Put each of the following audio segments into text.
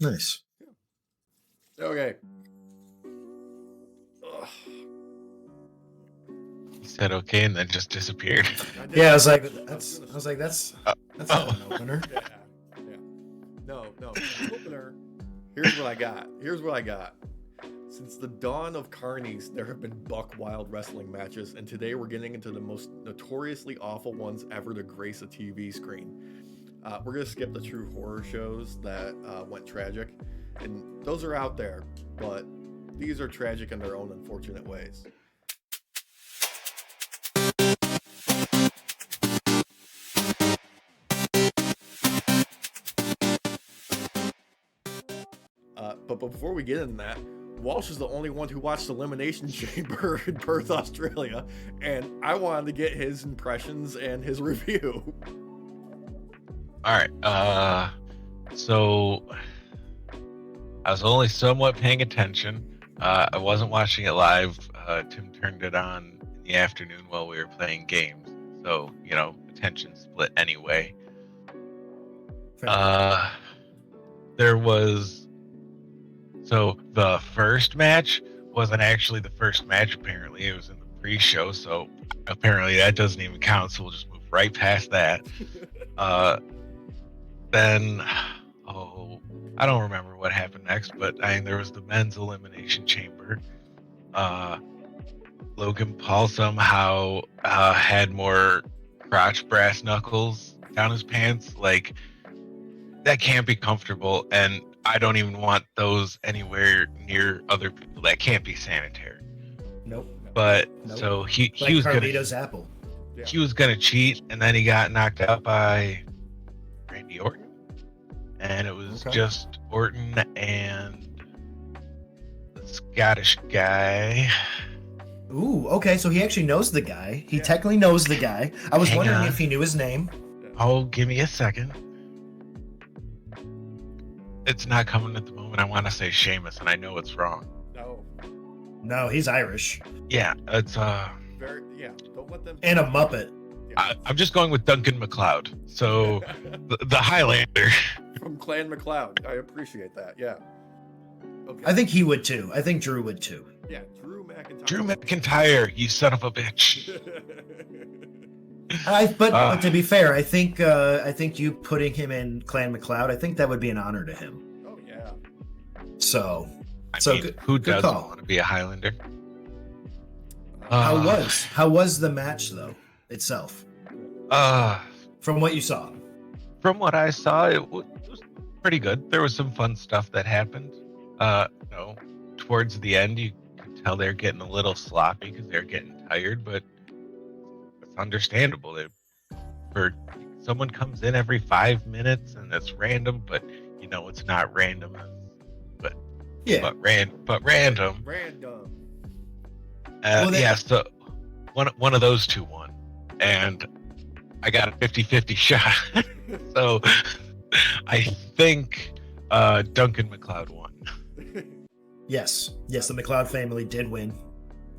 Nice. Okay. Ugh. He said okay and then just disappeared. Yeah, I was like, that's not Oh. an opener. Yeah. No. Opener. Here's what I got. Since the dawn of Carnies, there have been buck wild wrestling matches, and today we're getting into the most notoriously awful ones ever to grace a TV screen. We're gonna skip the true horror shows that went tragic, and those are out there, but these are tragic in their own unfortunate ways. But before we get into that, Walsh is the only one who watched Elimination Chamber in Perth, Australia, and I wanted to get his impressions and his review. All right. So I was only somewhat paying attention. I wasn't watching it live. Tim turned it on in the afternoon while we were playing games. So, attention split anyway. There was... So the first match wasn't actually the first match, apparently. It was in the pre-show, so apparently that doesn't even count, so we'll just move right past that. Then, I don't remember what happened next, but there was the men's elimination chamber. Logan Paul somehow had more crotch brass knuckles down his pants. Like, that can't be comfortable, and I don't even want those anywhere near other people. That can't be sanitary. Nope. But Nope. so he Like was Carlito's apple. Yeah. he was gonna cheat, and then he got knocked out by Randy Orton, and it was Okay. just Orton and the Scottish guy. Ooh, okay, so he actually knows the guy. He technically knows the guy. I was Hang wondering on. if he knew his name. Oh, give me a second. It's not coming at the moment. I want to say Sheamus, and I know it's wrong. No. No, he's Irish. Yeah, it's Don't let them. And a Muppet. I'm just going with Duncan MacLeod. So the Highlander. From Clan MacLeod. I appreciate that. Yeah. Okay. I think he would too. I think Drew would too. Yeah, Drew McIntyre. Drew McIntyre, you son of a bitch. But to be fair, I think you putting him in Clan MacLeod, I think that would be an honor to him. Oh yeah. So, I mean, who good doesn't call. want to be a Highlander? How was the match though itself? From what you saw. From what I saw, it was pretty good. There was some fun stuff that happened. Towards the end, you could tell they're getting a little sloppy because they're getting tired, but it's understandable. For someone comes in every 5 minutes and it's random, but it's not random. But random. Random. So one of those two won, and I got a 50-50 shot. So I think Duncan MacLeod won. Yes, the MacLeod family did win.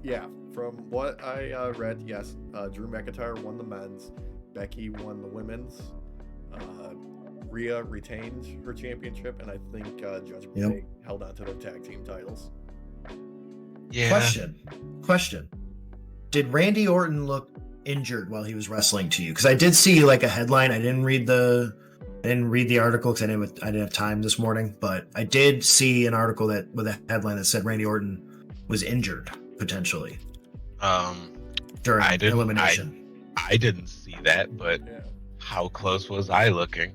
Yeah, from what I read, yes, Drew McIntyre won the men's, Becky won the women's, Rhea retained her championship, and I think Judgment Day held on to their tag team titles. Yeah. Question. Did Randy Orton look injured while he was wrestling to you? Because I did see like a headline. I didn't read the article because I didn't have time this morning, but I did see an article with a headline that said Randy Orton was injured potentially during elimination. I didn't see that, but how close was I looking?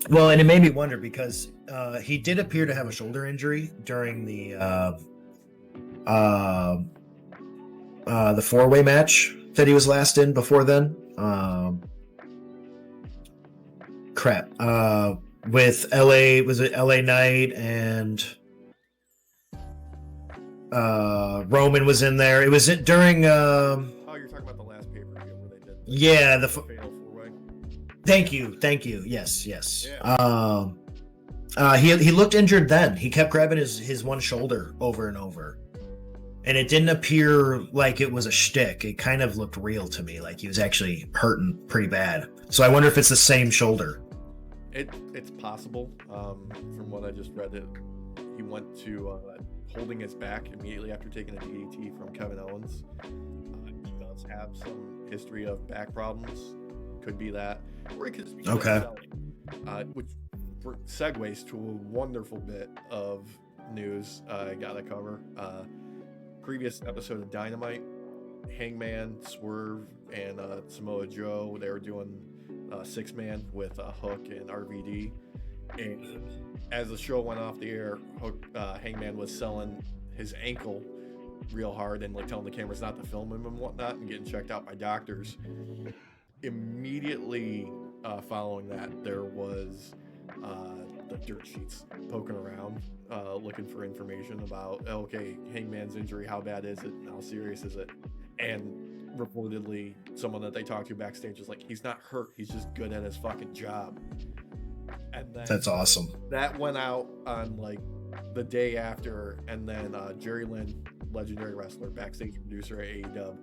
Well, and it made me wonder because he did appear to have a shoulder injury during the four-way match that he was last in before then. With LA, was it LA Knight and Roman was in there. It was during Oh, you're talking about the last pay-per-view where they did the fatal four-way. Thank you. Yes. Yeah. He looked injured then. He kept grabbing his one shoulder over and over. And it didn't appear like it was a shtick. It kind of looked real to me, like he was actually hurting pretty bad. So I wonder if it's the same shoulder. It's possible. From what I just read, he went to holding his back immediately after taking a DDT from Kevin Owens. He does have some history of back problems. Could be that, or he could just be selling. Which segues to a wonderful bit of news I gotta cover. Previous episode of Dynamite, Hangman, Swerve, and Samoa Joe, they were doing 6-man with Hook and RVD. And as the show went off the air, Hangman was selling his ankle real hard and like telling the cameras not to film him and whatnot, and getting checked out by doctors. Immediately following that, there was the dirt sheets poking around, looking for information about, okay, Hangman's injury, how bad is it? How serious is it? And reportedly, someone that they talked to backstage was like, he's not hurt, he's just good at his fucking job. And then that's awesome. That went out on like the day after, and then Jerry Lynn, legendary wrestler, backstage producer at AEW,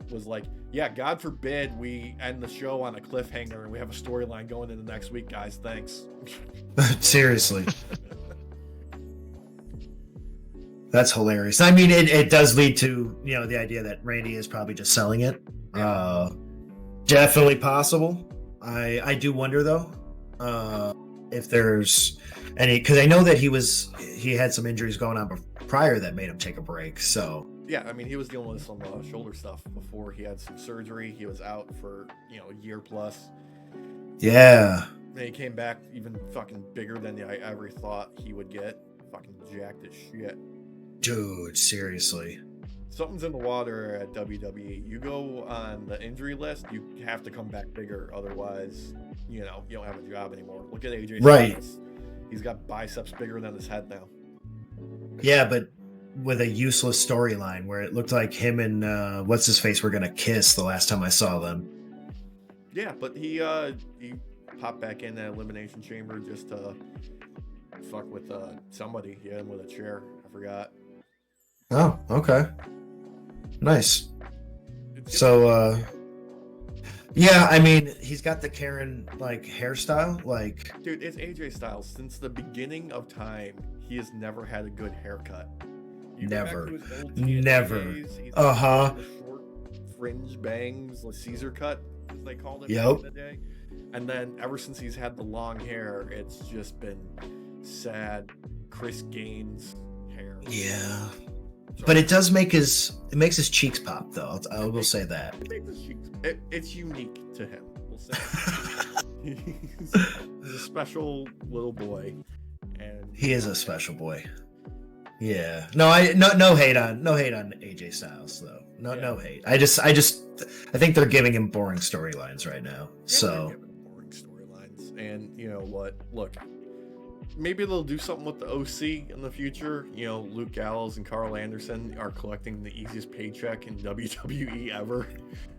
was like, yeah, God forbid we end the show on a cliffhanger and we have a storyline going into next week, guys. Thanks. Seriously. That's hilarious. I mean, it does lead to, the idea that Randy is probably just selling it. Definitely possible. I do wonder though, if there's any, because I know that he had some injuries going on prior that made him take a break. So yeah, I mean, he was dealing with some shoulder stuff before he had some surgery. He was out for a year plus. Yeah. And he came back even fucking bigger than I ever thought he would get. Fucking jacked as shit. Dude, seriously. Something's in the water at WWE. You go on the injury list, you have to come back bigger. Otherwise, you don't have a job anymore. Look at AJ Styles. Right. He's got biceps bigger than his head now. Yeah, but with a useless storyline where it looked like him and what's his face were gonna kiss the last time I saw them. Yeah, but he popped back in that Elimination Chamber just to fuck with somebody. He hit him with a chair. I forgot. Oh, okay. Nice. So, yeah, I mean, he's got the Karen, hairstyle, Dude, it's AJ Styles. Since the beginning of time, he has never had a good haircut. Never. Never. Uh-huh. The short fringe bangs, the Caesar cut, as they called it Yep. back in the day. And then ever since he's had the long hair, it's just been sad Chris Gaines hair. Yeah. But it does make his cheeks pop, though. I will say that. It makes his cheeks. It's unique to him. We'll say. He's a special little boy, and he is a special boy. Yeah. No hate on AJ Styles though. No hate. I think they're giving him boring storylines right now. Yeah, so boring storylines, and you know what? Look. Maybe they'll do something with the OC in the future. Luke Gallows and Carl Anderson are collecting the easiest paycheck in WWE ever.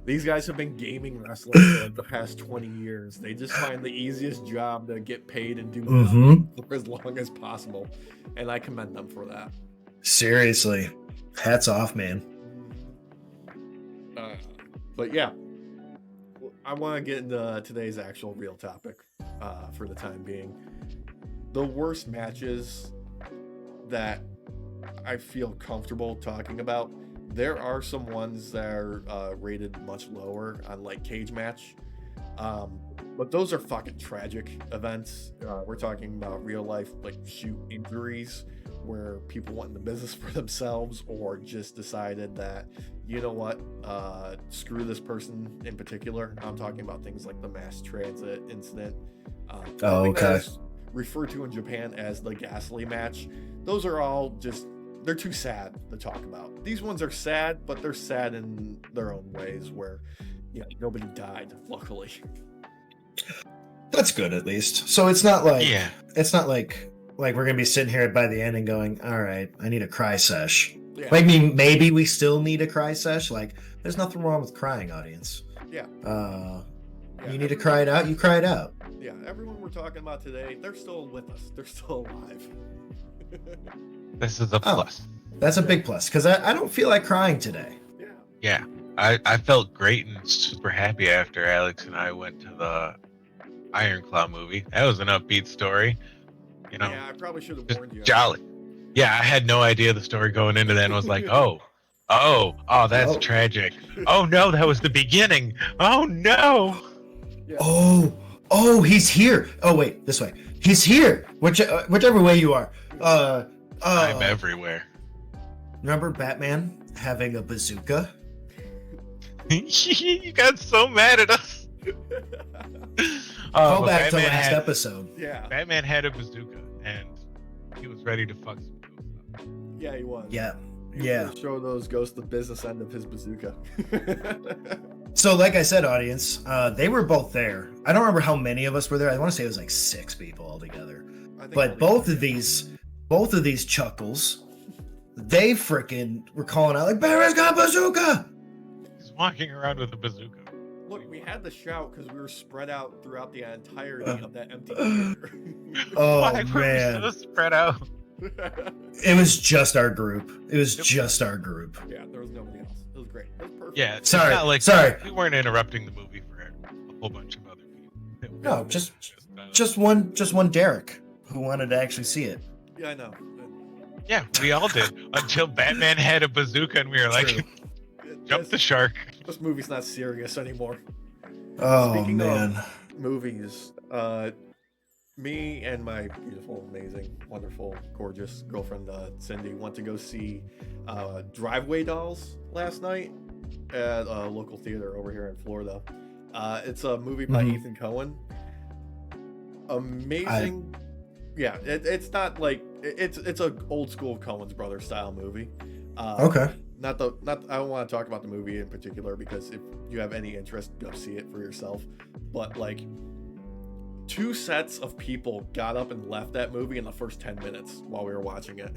These guys have been gaming wrestling for the past 20 years. They just find the easiest job to get paid and do for as long as possible. And I commend them for that. Seriously. Hats off, man. But yeah, I want to get into today's actual real topic for the time being. The worst matches that I feel comfortable talking about, there are some ones that are rated much lower on Cage Match. But those are fucking tragic events. We're talking about real life shoot injuries where people went into business for themselves or just decided that, you know what, screw this person in particular. I'm talking about things like the mass transit incident. Okay. Referred to in Japan as the Ghastly match. Those are all they're too sad to talk about. These ones are sad, but they're sad in their own ways where nobody died, luckily. That's good at least. So it's not it's not like we're gonna be sitting here by the end and going, all right, I need a cry sesh. Yeah. Maybe we still need a cry sesh. There's nothing wrong with crying, audience. Yeah. You need to cry it out, you cry it out. Yeah, everyone we're talking about today, they're still with us. They're still alive. This is a plus. That's a big plus, because I don't feel like crying today. Yeah. I felt great and super happy after Alex and I went to the Iron Claw movie. That was an upbeat story. You know, Yeah, I probably should have just warned you. jolly. Yeah, I had no idea the story going into that, and was like, oh, that's Oh. tragic. Oh no, that was the beginning. Oh no. Yeah. Oh, he's here. Oh wait, this way. He's here. Whichever way you are. I'm everywhere. Remember Batman having a bazooka? You got so mad at us. Call But back to Batman last had- episode. Yeah. Batman had a bazooka, and he was ready to fuck some ghosts up. Yeah, he was. Yeah. He was Yeah. gonna show those ghosts the business end of his bazooka. So, like I said, audience, they were both there. I don't remember how many of us were there. I want to say it was like 6 people altogether. I think But only- both of these chuckles, they freaking were calling out like, "Batman's got a bazooka!" He's walking around with a bazooka. Look, we had to shout because we were spread out throughout the entirety of that empty theater. Oh Why were we man, so spread out? it was just our group. It was just our group. Yeah, there was nobody else. It was great. It was perfect. Yeah, it's Sorry, not like sorry. we weren't interrupting the movie for a whole bunch of other people. No, just one Derek who wanted to actually see it. Yeah, I know. yeah, we all did until Batman had a bazooka, and we were like, True. jump the shark. This movie's not serious anymore. Oh Speaking man. of movies, me and my beautiful, amazing, wonderful, gorgeous girlfriend Cindy went to go see Driveway Dolls last night at a local theater over here in Florida. It's a movie by Mhm. Ethan Coen. Amazing. Yeah, it's not like it's a old school Coen's brother style movie. Okay. I don't want to talk about the movie in particular because if you have any interest, go see it for yourself. But like, 2 sets of people got up and left that movie in the first 10 minutes while we were watching it.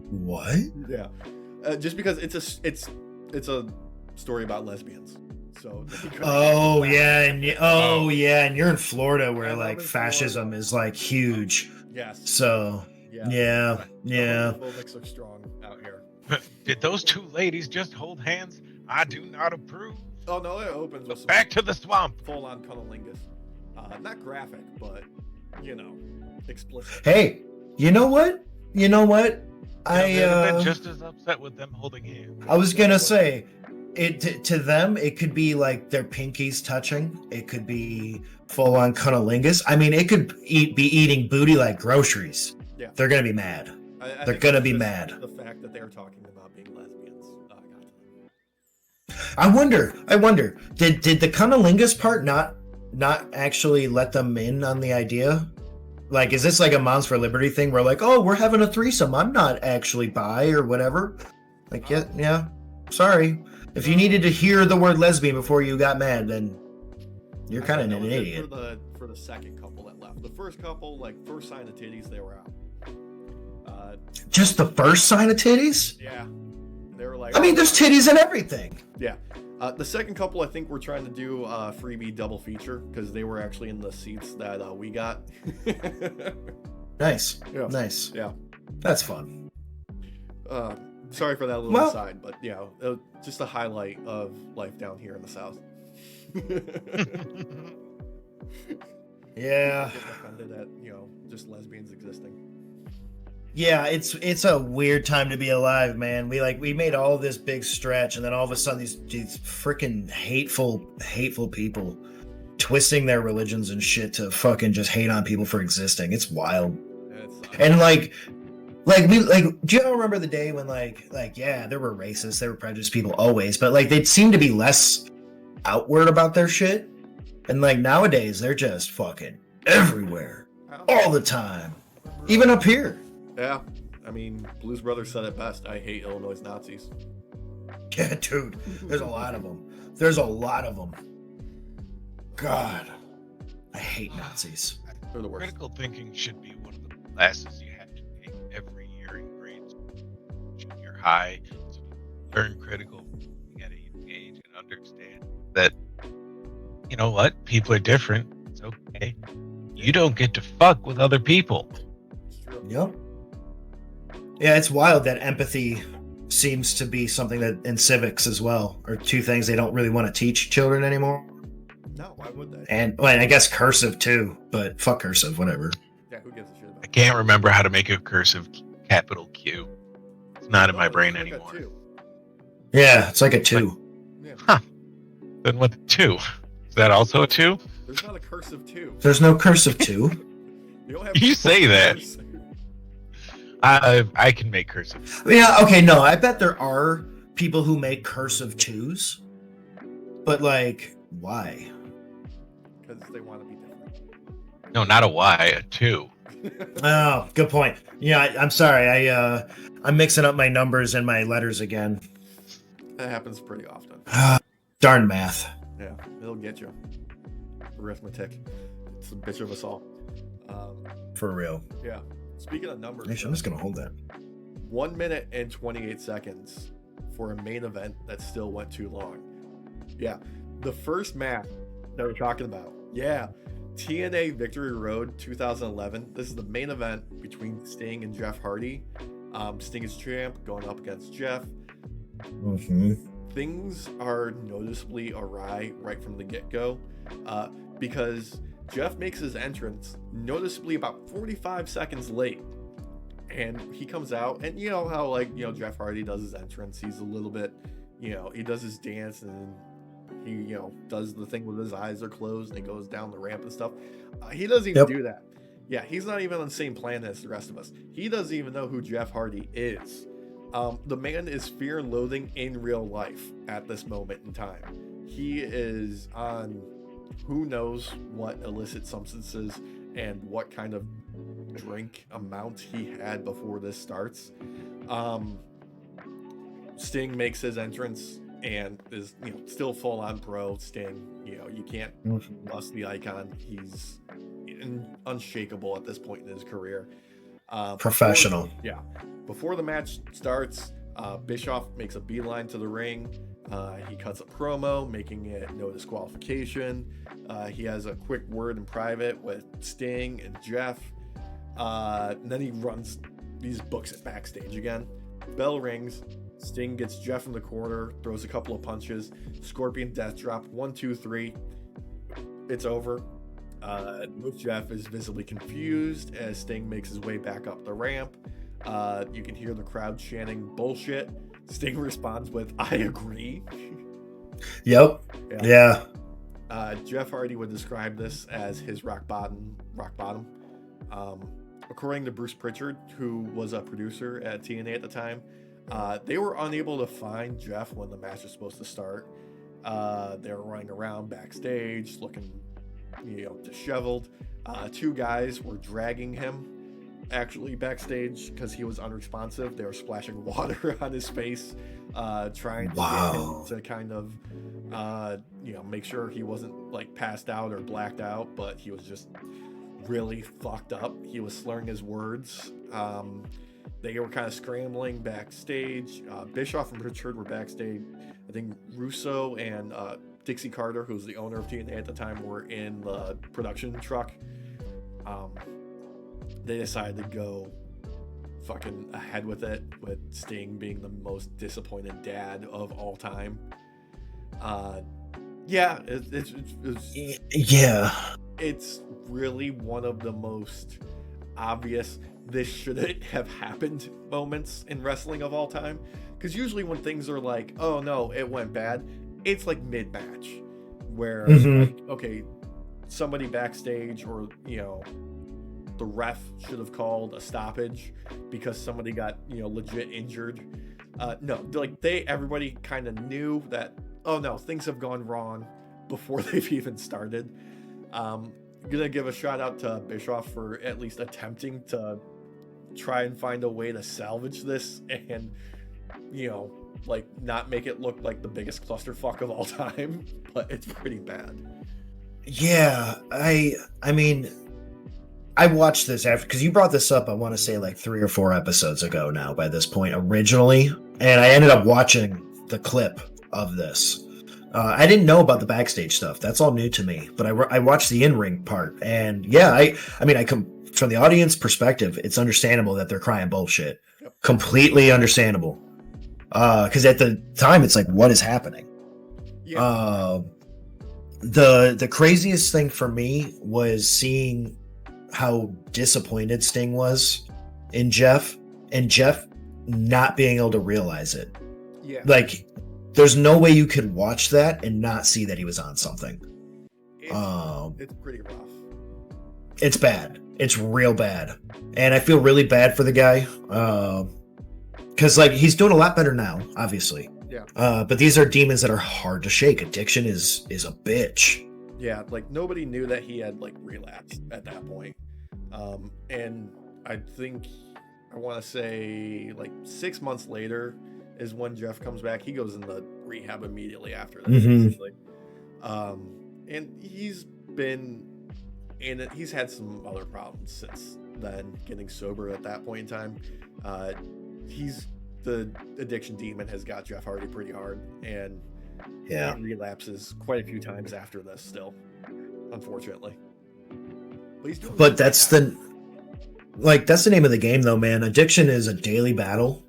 What? Yeah, just because it's a story about lesbians. So they couldn't Oh get yeah, back. and yeah, and you're in Florida where I live like in fascism Florida. is like huge. Yes. So yeah. Homophobics are strong out here. Did those 2 ladies just hold hands? I do not approve. Oh no, it opens with some Back to the swamp. full-on cunnilingus. Not graphic, but explicit. Hey, you know what? I'd have been just as upset with them holding hands. I was gonna say, it to them it could be like their pinkies touching. It could be full on cunnilingus. I mean, it could be eating booty like groceries. Yeah. They're gonna be mad. I They're think gonna it's be just mad. The fact that they're talking about being lesbians got to them. I wonder. Did the cunnilingus part not actually let them in on the idea? Like, is this like a Moms for Liberty thing where like, oh, we're having a threesome. I'm not actually bi or whatever. Like, yeah. Sorry. If you needed to hear the word lesbian before you got mad, then you're kind of That an was it idiot. for the second couple that left. The first couple, like first sign of titties, they were out. Just the first sign of titties? Yeah, they were like. I mean, there's titties in everything. Yeah. The second couple, I think we're trying to do a freebie double feature because they were actually in the seats that we got. Nice. Yeah. Nice. Yeah. That's fun. Sorry for that little Well- aside, but just a highlight of life down here in the South. Yeah. Getting offended at just lesbians existing. Yeah, it's a weird time to be alive, man. We made all this big stretch, and then all of a sudden these freaking hateful people twisting their religions and shit to fucking just hate on people for existing. It's wild. And do you all remember the day when yeah, there were racists, there were prejudiced people always, but like they seemed to be less outward about their shit. And like nowadays they're just fucking everywhere all the time. Even up here. Yeah, I mean, Blues Brothers said it best. I hate Illinois Nazis. Yeah, dude. There's a lot of them. God. I hate Nazis. They're the worst. Critical thinking should be one of the classes you have to take every year in grade school, junior high. So you learn critical thinking at a young age and understand that, you know what, people are different. It's okay. You don't get to fuck with other people. It's true. Yep. Yeah, it's wild that empathy seems to be something that in civics as well are 2 things they don't really want to teach children anymore. No, why would they? And well, I guess cursive too, but fuck cursive, whatever. Yeah, who gives a shit about I can't remember how to make a cursive capital Q. It's not in my it's brain like a anymore. 2. Yeah, it's like a 2. Yeah. Then what? 2? Is that also a 2? There's not a cursive 2. There's no cursive 2. You don't have You say that. cursive. I can make cursive. Yeah, okay, no, I bet there are people who make cursive 2s, but like, why? Because they want to be different. No, not a Y, a 2. Oh, good point. Yeah, I'm sorry. I'm mixing up my numbers and my letters again. That happens pretty often. Darn math. Yeah, it'll get you. Arithmetic. It's the bitch of us all. For real. Yeah. Speaking of numbers, Actually, I'm just gonna hold that. 1 minute and 28 seconds for a main event that still went too long. Yeah, the first match that we're talking about. Yeah, TNA Victory Road 2011. This is the main event between Sting and Jeff Hardy. Sting is champ going up against Jeff. Mm-hmm. Things are noticeably awry right from the get-go because Jeff makes his entrance noticeably about 45 seconds late, and he comes out, and you know how, like, you know, Jeff Hardy does his entrance, he's a little bit, you know, he does his dance, and he, you know, does the thing with his eyes are closed and he goes down the ramp and stuff. He doesn't even do that. Yeah, he's not even on the same planet as the rest of us. He doesn't even know who Jeff Hardy is. The man is fear and loathing in real life at this moment in time. He is on who knows what illicit substances and what kind of drink amount he had before this starts. Sting makes his entrance and is, you know, still full on pro Sting. You know, you can't bust the icon. He's unshakable at this point in his career. Professional. Before the match starts, Bischoff makes a beeline to the ring. He cuts a promo, making it no disqualification. He has a quick word in private with Sting and Jeff. And then he books it backstage again. Bell rings. Sting gets Jeff in the corner, throws a couple of punches. Scorpion death drop. 1, 2, 3. It's over. Jeff is visibly confused as Sting makes his way back up the ramp. You can hear the crowd chanting bullshit. Sting responds with, I agree. Yep. Yeah. Jeff Hardy would describe this as his rock bottom. According to Bruce Pritchard, who was a producer at TNA at the time, they were unable to find Jeff when the match was supposed to start. They were running around backstage looking, you know, disheveled. 2 guys were dragging him actually backstage because he was unresponsive. They were splashing water on his face, trying to get him to kind of you know, make sure he wasn't like passed out or blacked out, but he was just really fucked up. He was slurring his words. They were kind of scrambling backstage. Bischoff and Pritchard were backstage. I think Russo and Dixie Carter, who was the owner of TNA at the time, were in the production truck. They decided to go fucking ahead with it, with Sting being the most disappointed dad of all time. Yeah, it's really one of the most obvious this shouldn't have happened moments in wrestling of all time. Because usually when things are like, oh no, it went bad, it's like mid-match where like, okay, somebody backstage or, you know, the ref should have called a stoppage because somebody got, you know, legit injured. No, like everybody kind of knew that, oh no, things have gone wrong before they've even started. I'm gonna give a shout out to Bischoff for at least attempting to try and find a way to salvage this and, you know, like not make it look like the biggest clusterfuck of all time, but it's pretty bad. Yeah, I mean, I watched this after, because you brought this up, I want to say like 3 or 4 episodes ago now by this point originally, and I ended up watching the clip of this. I didn't know about the backstage stuff. That's all new to me, but I watched the in-ring part, and yeah, I mean, from the audience perspective, it's understandable that they're crying bullshit. Yep. Completely understandable. Because at the time, it's like, what is happening? Yeah. The craziest thing for me was seeing how disappointed Sting was in Jeff, and Jeff not being able to realize it. Yeah. Like, there's no way you could watch that and not see that he was on something. It's pretty rough. It's bad. It's real bad. And I feel really bad for the guy. Because, like, he's doing a lot better now, obviously. Yeah. But these are demons that are hard to shake. Addiction is a bitch. Yeah, like nobody knew that he had like relapsed at that point. And I think I want to say like 6 months later is when Jeff comes back. He goes into rehab immediately after that. Basically. And he's been in it. He's had some other problems since then, getting sober at that point in time. The addiction demon has got Jeff Hardy pretty hard, and he relapses quite a few times after this still, unfortunately. But that's the name of the game though, man. Addiction is a daily battle.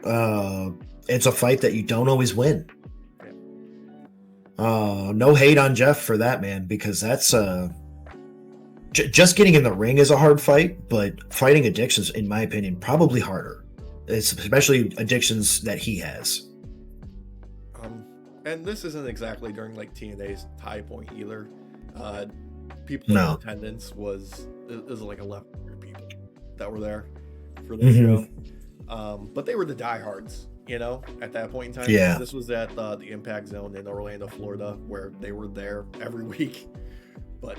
It's a fight that you don't always win. No hate on Jeff for that, man, because that's just getting in the ring is a hard fight, but fighting addictions, in my opinion, probably harder. It's especially addictions that he has. And this isn't exactly during like TNA's high point either. People in attendance was like 1,100 people that were there for the show. But they were the diehards, you know, at that point in time. Yeah. This was at the Impact Zone in Orlando, Florida, where they were there every week. But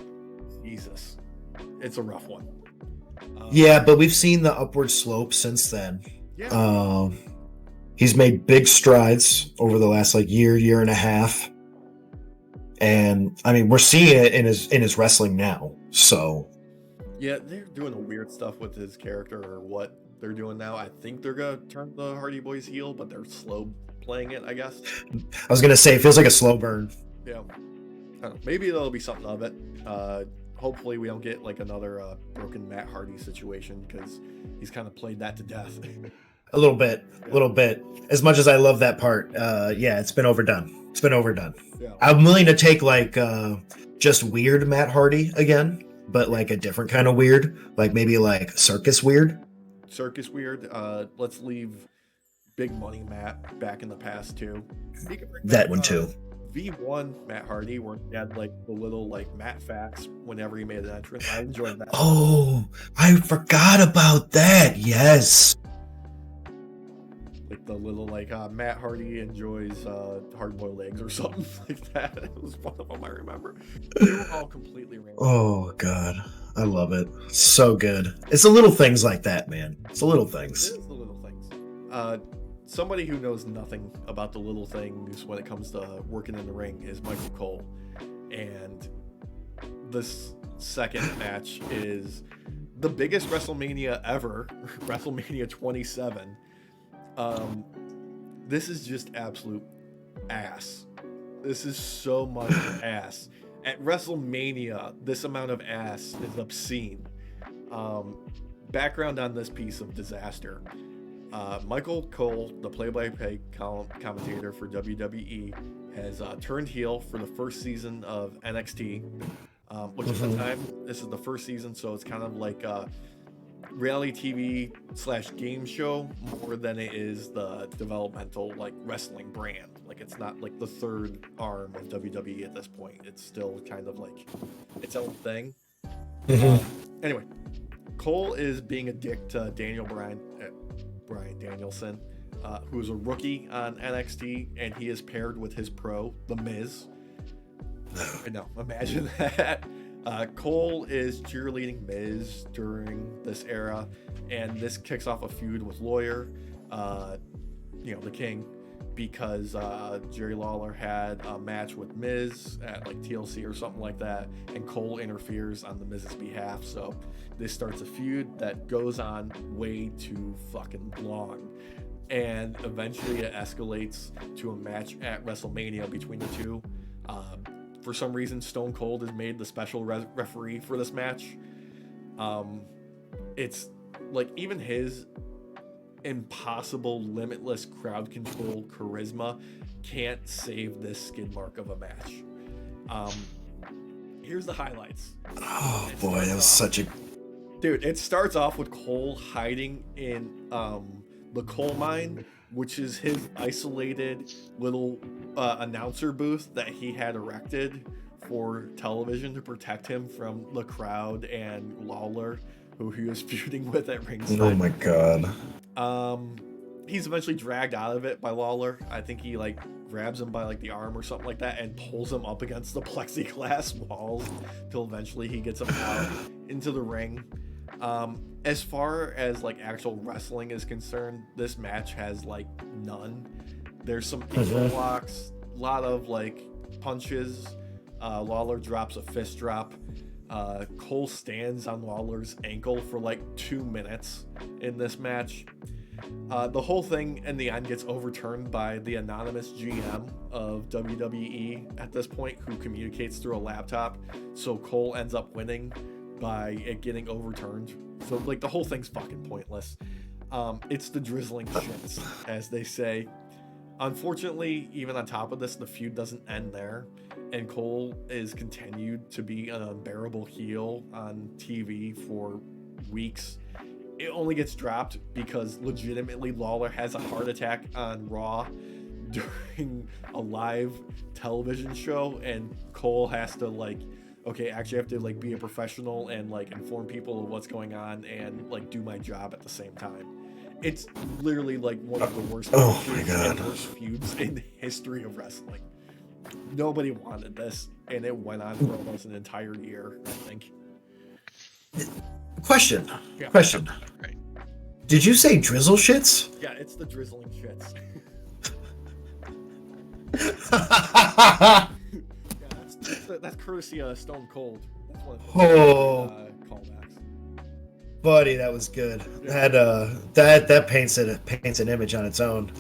Jesus, it's a rough one. Yeah, but we've seen the upward slope since then. Yeah. He's made big strides over the last like year and a half, and I mean we're seeing it in his wrestling now. So yeah, they're doing a weird stuff with his character or what they're doing now. I think they're gonna turn the Hardy Boys heel, but they're slow playing it, I guess. I was gonna say it feels like a slow burn. Yeah, I don't know. Maybe there'll be something of it. Hopefully we don't get like another broken Matt Hardy situation, because he's kind of played that to death. A little bit. As much as I love that part, it's been overdone. Yeah. I'm willing to take like just weird Matt Hardy again, but like a different kind of weird, like maybe like circus weird. Let's leave Big Money Matt back in the past too. That one too. V1 Matt Hardy, where he had like the little like Matt facts whenever he made an entrance. I enjoyed that. Oh, I forgot about that. Yes. Like the little like Matt Hardy enjoys hard-boiled eggs or something like that. It was one of them I remember. They were all completely random. Oh God, I love it. So good. It's the little things like that, man. It's the little things. It is the little things. Somebody who knows nothing about the little things when it comes to working in the ring is Michael Cole, and this second match is the biggest WrestleMania ever, WrestleMania 27. This is just absolute ass. This is so much ass. At WrestleMania, this amount of ass is obscene. Background on this piece of disaster. Michael Cole, the play-by-play commentator for WWE, has turned heel for the first season of NXT, which at the time, this is the first season, so it's kind of like reality TV / game show more than it is the developmental like wrestling brand. Like it's not like the third arm of WWE at this point. It's still kind of like its own thing. Anyway, Cole is being a dick to Bryan Danielson, who's a rookie on NXT, and he is paired with his pro, The Miz. I know, imagine that. Cole is cheerleading Miz during this era, and this kicks off a feud with Lawler, the King, because Jerry Lawler had a match with Miz at like TLC or something like that, and Cole interferes on the Miz's behalf. So this starts a feud that goes on way too fucking long, and eventually it escalates to a match at WrestleMania between the two. For some reason, Stone Cold is made the special referee for this match. It's like even his impossible, limitless crowd control charisma can't save this skid mark of a match. Um, here's the highlights. Oh boy, that was such a... Dude, it starts off with Cole hiding in the coal mine, which is his isolated little announcer booth that he had erected for television to protect him from the crowd and Lawler, who he was feuding with at ringside. Oh my god. He's eventually dragged out of it by Lawler. I think he like grabs him by like the arm or something like that and pulls him up against the plexiglass walls till eventually he gets him out into the ring. As far as like actual wrestling is concerned, this match has like none. There's some ankle locks, a lot of like punches. Lawler drops a fist drop. Cole stands on Lawler's ankle for like 2 minutes in this match. The whole thing in the end gets overturned by the anonymous GM of WWE at this point, who communicates through a laptop. So Cole ends up winning by it getting overturned. So like the whole thing's fucking pointless. It's the drizzling shits, as they say. Unfortunately, even on top of this, the feud doesn't end there, and Cole is continued to be an unbearable heel on TV for weeks. It only gets dropped because legitimately Lawler has a heart attack on Raw during a live television show, and Cole has to like, okay, actually I have to like be a professional and like inform people of what's going on and like do my job at the same time. It's literally like one of the worst, worst feuds in the history of wrestling. Nobody wanted this, and it went on for almost an entire year, I think. Question. Yeah. Question. Right. Did you say drizzle shits? Yeah, it's the drizzling shits. Yeah, that's courtesy of Stone Cold. That's one of the callbacks. Buddy, that was good. Yeah. That paints an image on its own.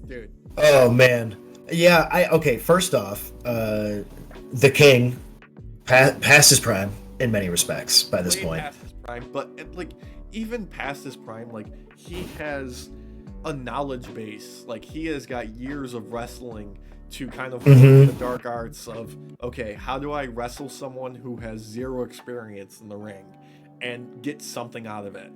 Dude. Oh man. Yeah, okay, first off, the King past his prime in many respects by this point. Past his prime, but like even past his prime, like he has a knowledge base. Like he has got years of wrestling to kind of learn the dark arts of, okay, how do I wrestle someone who has zero experience in the ring and get something out of it?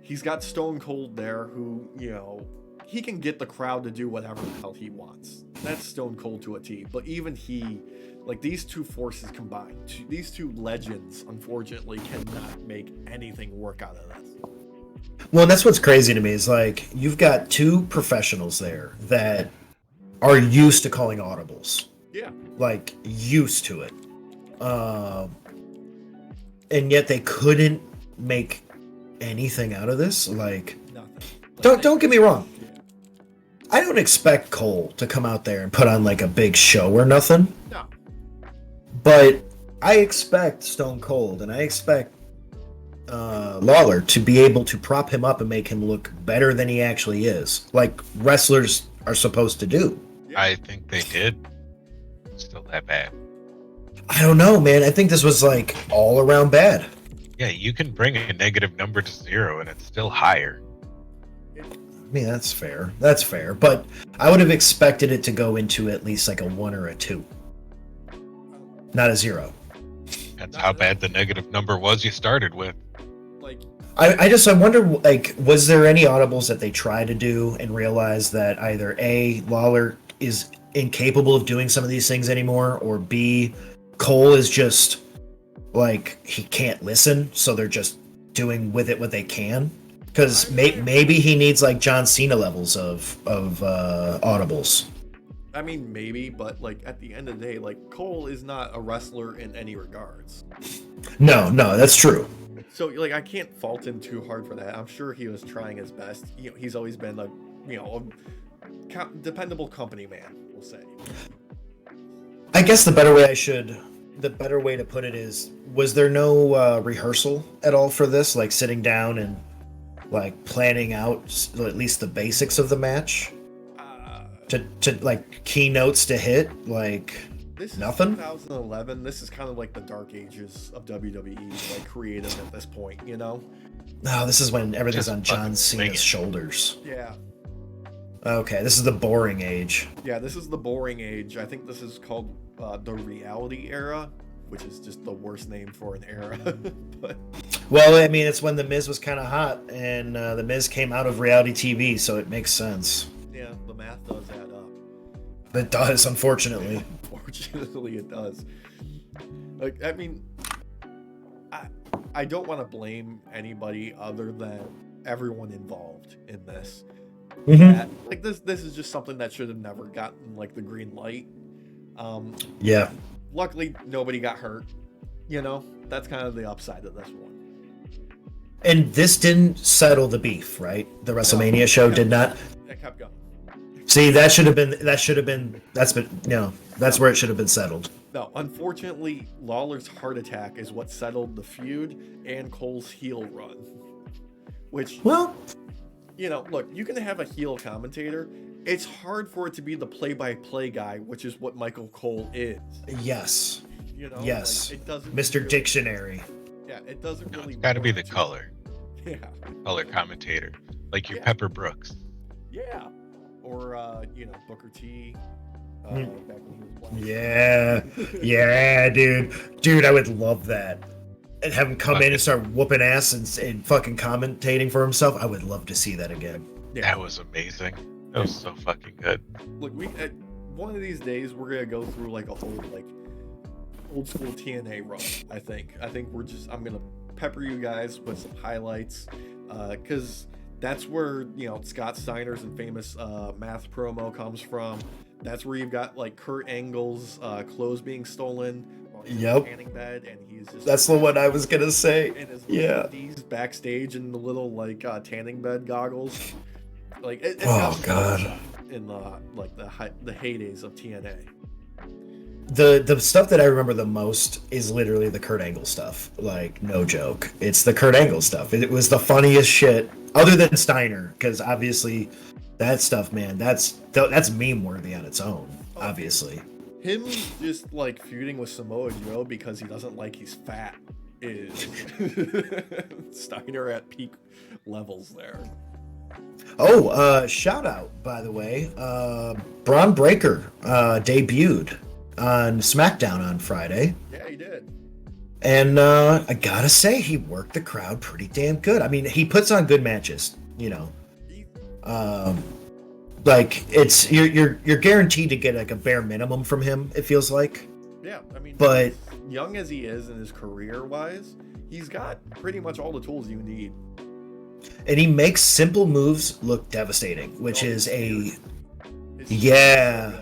He's got Stone Cold there who, you know, he can get the crowd to do whatever the hell he wants. That's Stone Cold to a T. But even he, like these two forces combined, these two legends, unfortunately, cannot make anything work out of this. Well, that's what's crazy to me is like you've got two professionals there that are used to calling audibles. Yeah. Like used to it. And yet they couldn't make anything out of this. Like nothing. Don't get me wrong. I don't expect Cole to come out there and put on like a big show or nothing. No. But I expect Stone Cold and I expect Lawler to be able to prop him up and make him look better than he actually is, like wrestlers are supposed to do. I think they did. Still that bad. I don't know, man. I think this was like all around bad. Yeah, you can bring a negative number to 0 and it's still higher. I mean, that's fair. That's fair. But I would have expected it to go into at least like a 1 or a 2. Not a 0. That's how bad the negative number was you started with. Like, I wonder, like, was there any audibles that they tried to do and realized that either A, Lawler is incapable of doing some of these things anymore, or B, Cole is just like he can't listen, so they're just doing with it what they can? Because maybe he needs like John Cena levels of audibles. I mean, maybe, but like at the end of the day, like Cole is not a wrestler in any regards. No, that's true. So like I can't fault him too hard for that. I'm sure he was trying his best. You know, he's always been a dependable company man, we'll say. I guess the better way to put it is, was there no rehearsal at all for this? Like sitting down and like planning out at least the basics of the match? To like keynotes to hit, like this is nothing? 2011. This is kind of like the dark ages of WWE, like creative at this point, you know? No, this is when everything's Just on John fucking swing Cena's it. shoulders. Yeah. Okay, this is the boring age. Yeah, this is the boring age. I think this is called the reality era, which is just the worst name for an era. But Well, I mean, it's when The Miz was kind of hot, and The Miz came out of reality TV, so it makes sense. yeah, the math does add up. It does, unfortunately. Unfortunately, it does. Like, I mean, I don't want to blame anybody other than everyone involved in this. Mm-hmm. Like this is just something that should have never gotten like the green light. Yeah. Luckily, nobody got hurt. You know, that's kind of the upside of this one. And this didn't settle the beef, right? The WrestleMania show did not. It kept going. See, that's where it should have been settled. No, unfortunately, Lawler's heart attack is what settled the feud and Cole's heel run. Which, Well, you know, look, you can have a heel commentator. It's hard for it to be the play-by-play guy, which is what Michael Cole is. yes. You know, Yes. like, it doesn't Mr. really- Dictionary. Yeah, it doesn't No, really. it's got to be the warrant- color, Yeah, color commentator, like your Yeah. Pepper Brooks. yeah, or you know, Booker T. Hmm. Back when he was black. Yeah. Yeah, dude, I would love that. And have him come in and start whooping ass and fucking commentating for himself. I would love to see that again. Yeah. That was amazing. That was so fucking good. Look, one of these days we're gonna go through like a whole like old school TNA run. I think I'm gonna pepper you guys with some highlights, because that's where, you know, Scott Steiner's infamous math promo comes from. That's where you've got like Kurt Angle's clothes being stolen while he's in Yep. the tanning bed, and he's just That's the one I was gonna say. in his Yeah. knees backstage in the little like tanning bed goggles. Like it's Oh, got God. stuff in the heydays of TNA. The stuff that I remember the most is literally the Kurt Angle stuff. Like, no joke. It's the Kurt Angle stuff. It was the funniest shit, other than Steiner, because obviously that stuff, man, that's meme worthy on its own. Obviously. Him just like feuding with Samoa Joe because he doesn't like he's fat is Steiner at peak levels there. Oh, shout out, by the way. Braun Breaker debuted on SmackDown on Friday. Yeah, he did. And I gotta say, he worked the crowd pretty damn good. I mean, he puts on good matches, you know. He, Like it's you're guaranteed to get like a bare minimum from him. It feels like. yeah, I mean, But- as young as he is in his career wise, he's got pretty much all the tools you need. And he makes simple moves look devastating, which is a His- yeah.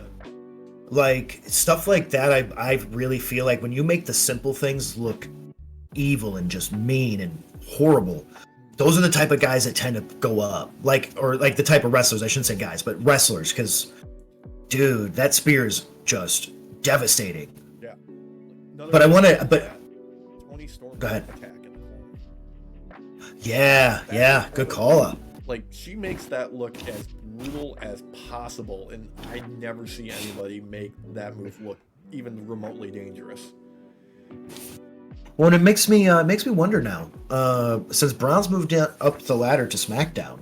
Like stuff like that. I really feel like when you make the simple things look evil and just mean and horrible, those are the type of guys that tend to go up. Like the type of wrestlers. I shouldn't say guys, but wrestlers. Because, dude, that spear is just devastating. Yeah. Another But I one wanna- like but- that, Tony Storm Go ahead. attack in the corner. Yeah, good call up. Like she makes that look as brutal as possible, and I never see anybody make that move look even remotely dangerous. Well, and it makes me wonder now. Since Braun's moved up the ladder to SmackDown,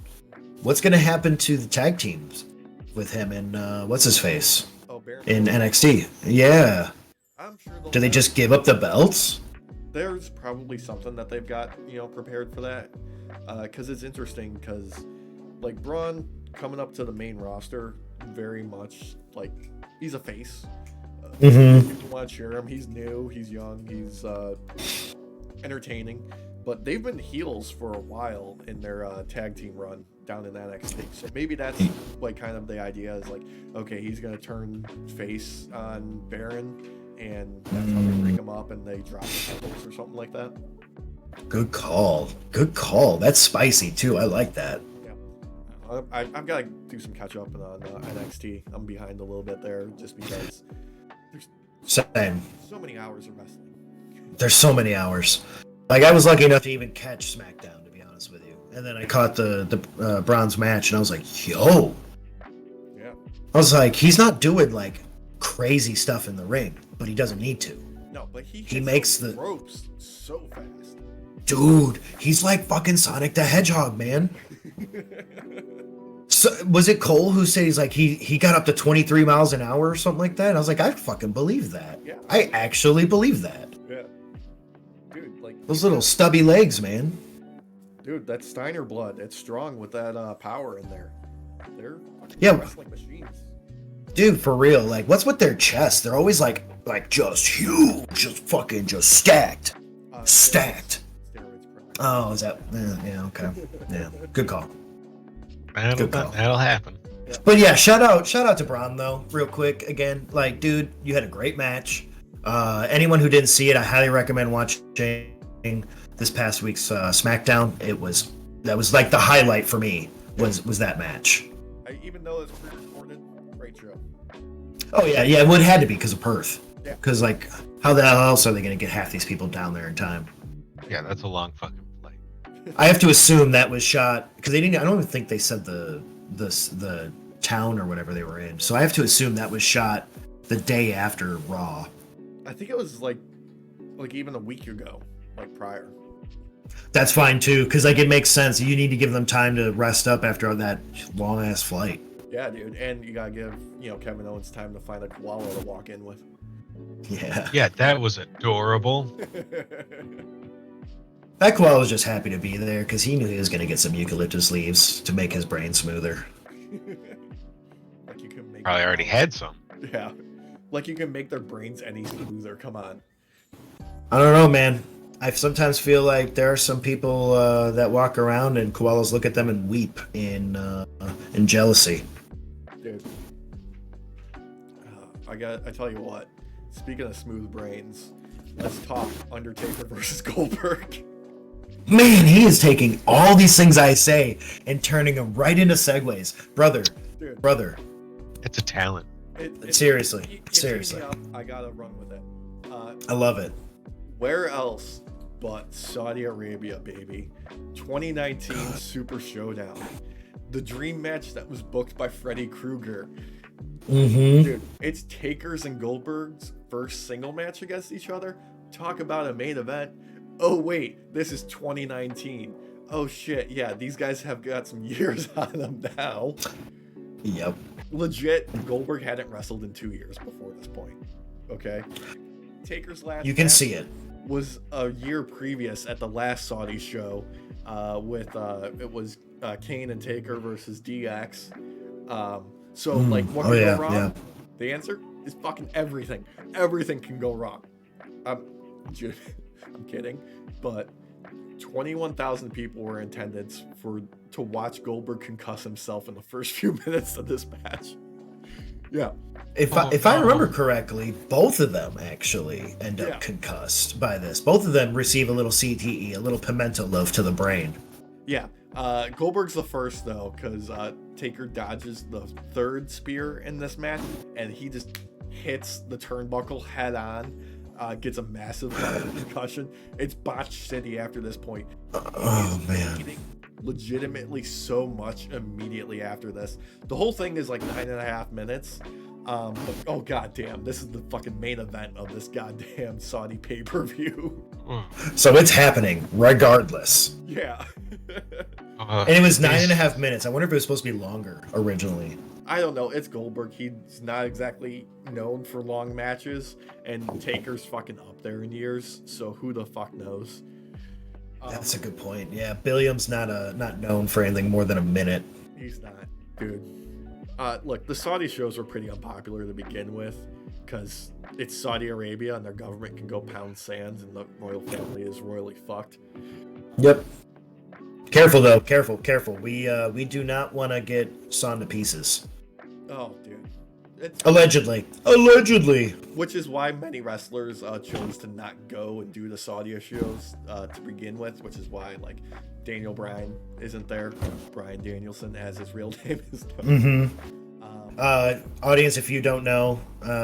what's going to happen to the tag teams with him and what's his face Oh, Baron. in NXT? Yeah, I'm sure they'll do they have- just give up the belts? There's probably something that they've got, you know, prepared for that. Because it's interesting, because like Braun coming up to the main roster, very much like he's a face. Mm-hmm. If you want to cheer him, he's new, he's young, he's entertaining. But they've been heels for a while in their tag team run down in NXT. So maybe that's like kind of the idea is like, okay, he's gonna turn face on Baron, and that's how they bring him up and they drop the titles or something like that. Good call. That's spicy too. I like that. Yeah, I've got to do some catch up on NXT. I'm behind a little bit there just because there's Same. so many hours of wrestling. There's so many hours. Like I was lucky enough to even catch SmackDown, to be honest with you. And then I caught the Bronze match, and I was like, yo. Yeah. I was like, he's not doing like crazy stuff in the ring, but he doesn't need to. No, but he He hits makes those the- ropes so fast. Dude, he's like fucking Sonic the Hedgehog, man. So was it Cole who said he's like he got up to 23 miles an hour or something like that? And I was like, I fucking believe that. Yeah. I actually believe that. Yeah. Dude, like Those little stubby legs, man. dude, that's Steiner blood. It's strong with that power in there. They're fucking Yeah. wrestling machines. Dude, for real. Like, what's with their chests? They're always like just huge, just stacked. Stacked. Steroids, probably. Oh, is that? Yeah, okay. Yeah, good call. Good call. That'll happen. But yeah, shout out to Braun though, real quick. Again, like, dude, you had a great match. Anyone who didn't see it, I highly recommend watching this past week's SmackDown. That was like the highlight for me was that match. Even though it's pre-recorded, great show. Oh yeah, well, it had to be because of Perth. Yeah. Because like, how the hell else are they going to get half these people down there in time? Yeah, that's a long fucking flight. I have to assume that was shot because they didn't. I don't even think they said the town or whatever they were in. So I have to assume that was shot the day after Raw. I think it was like even a week ago, like prior. That's fine too, because like it makes sense. You need to give them time to rest up after that long ass flight. Yeah, dude, and you gotta give Kevin Owens time to find a koala to walk in with. Yeah. Yeah, that was adorable. That koala was just happy to be there because he knew he was going to get some eucalyptus leaves to make his brain smoother. Like you can make Probably already had some. Yeah, like you can make their brains any smoother. Come on. I don't know, man. I sometimes feel like there are some people that walk around and koalas look at them and weep in jealousy. Dude, I tell you what. Speaking of smooth brains, let's talk Undertaker versus Goldberg. Man, he is taking all these things I say and turning them right into segues, brother. Dude, brother. It's a talent. Seriously. I gotta run with it. I love it. Where else but Saudi Arabia, baby? 2019 Super Showdown. The dream match that was booked by Freddy Krueger. Mm-hmm. Dude, it's Taker's and Goldberg's first single match against each other. Talk about a main event. Oh wait, this is 2019. Oh shit, yeah, these guys have got some years on them now. Yep. Legit, Goldberg hadn't wrestled in 2 years before this point. Okay? Taker's last You can match see it. was a year previous at the last Saudi show with it was Kane and Taker versus DX. Like what can go wrong? Yeah. The answer is fucking everything. Everything can go wrong. I'm kidding, but 21,000 people were in attendance to watch Goldberg concuss himself in the first few minutes of this match. Yeah. If I remember correctly, both of them actually end up concussed by this. Both of them receive a little CTE, a little pimento loaf to the brain. Yeah. Goldberg's the first though, because Taker dodges the third spear in this match, and he just hits the turnbuckle head on, gets a massive concussion. It's botched city after this point. Oh man. Legitimately so much immediately after this. The whole thing is like 9.5 minutes. But oh goddamn, this is the fucking main event of this goddamn Saudi pay-per-view. So it's happening regardless. Yeah. And it was 9.5 minutes. I wonder if it was supposed to be longer originally. I don't know. It's Goldberg. He's not exactly known for long matches, and Taker's fucking up there in years. So who the fuck knows? That's a good point. Yeah, Billiam's not known for anything more than a minute. He's not, dude. Look, the Saudi shows were pretty unpopular to begin with because it's Saudi Arabia and their government can go pound sands, and the royal family is royally fucked. Yep. Careful though. Careful. We do not want to get sawn to pieces. Oh, dude. Allegedly. Which is why many wrestlers chose to not go and do the Saudi shows to begin with, which is why, like, Daniel Bryan isn't there. Bryan Danielson, as his real name is known. Mm-hmm. Audience, if you don't know,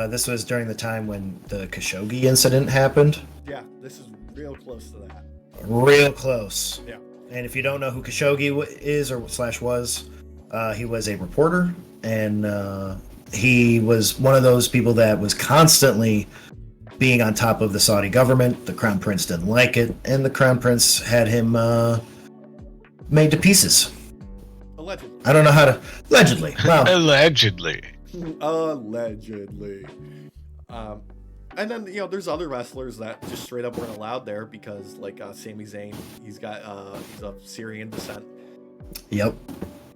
this was during the time when the Khashoggi incident happened. Yeah, this is real close to that. Real close. Yeah. And if you don't know who Khashoggi is or was, he was a reporter, and he was one of those people that was constantly being on top of the Saudi government. The Crown Prince didn't like it, and the Crown Prince had him made to pieces. Allegedly. I don't know how to. Allegedly. Wow. Allegedly. Allegedly. And then, you know, there's other wrestlers that just straight up weren't allowed there because, like, Sami Zayn, he's of Syrian descent. Yep.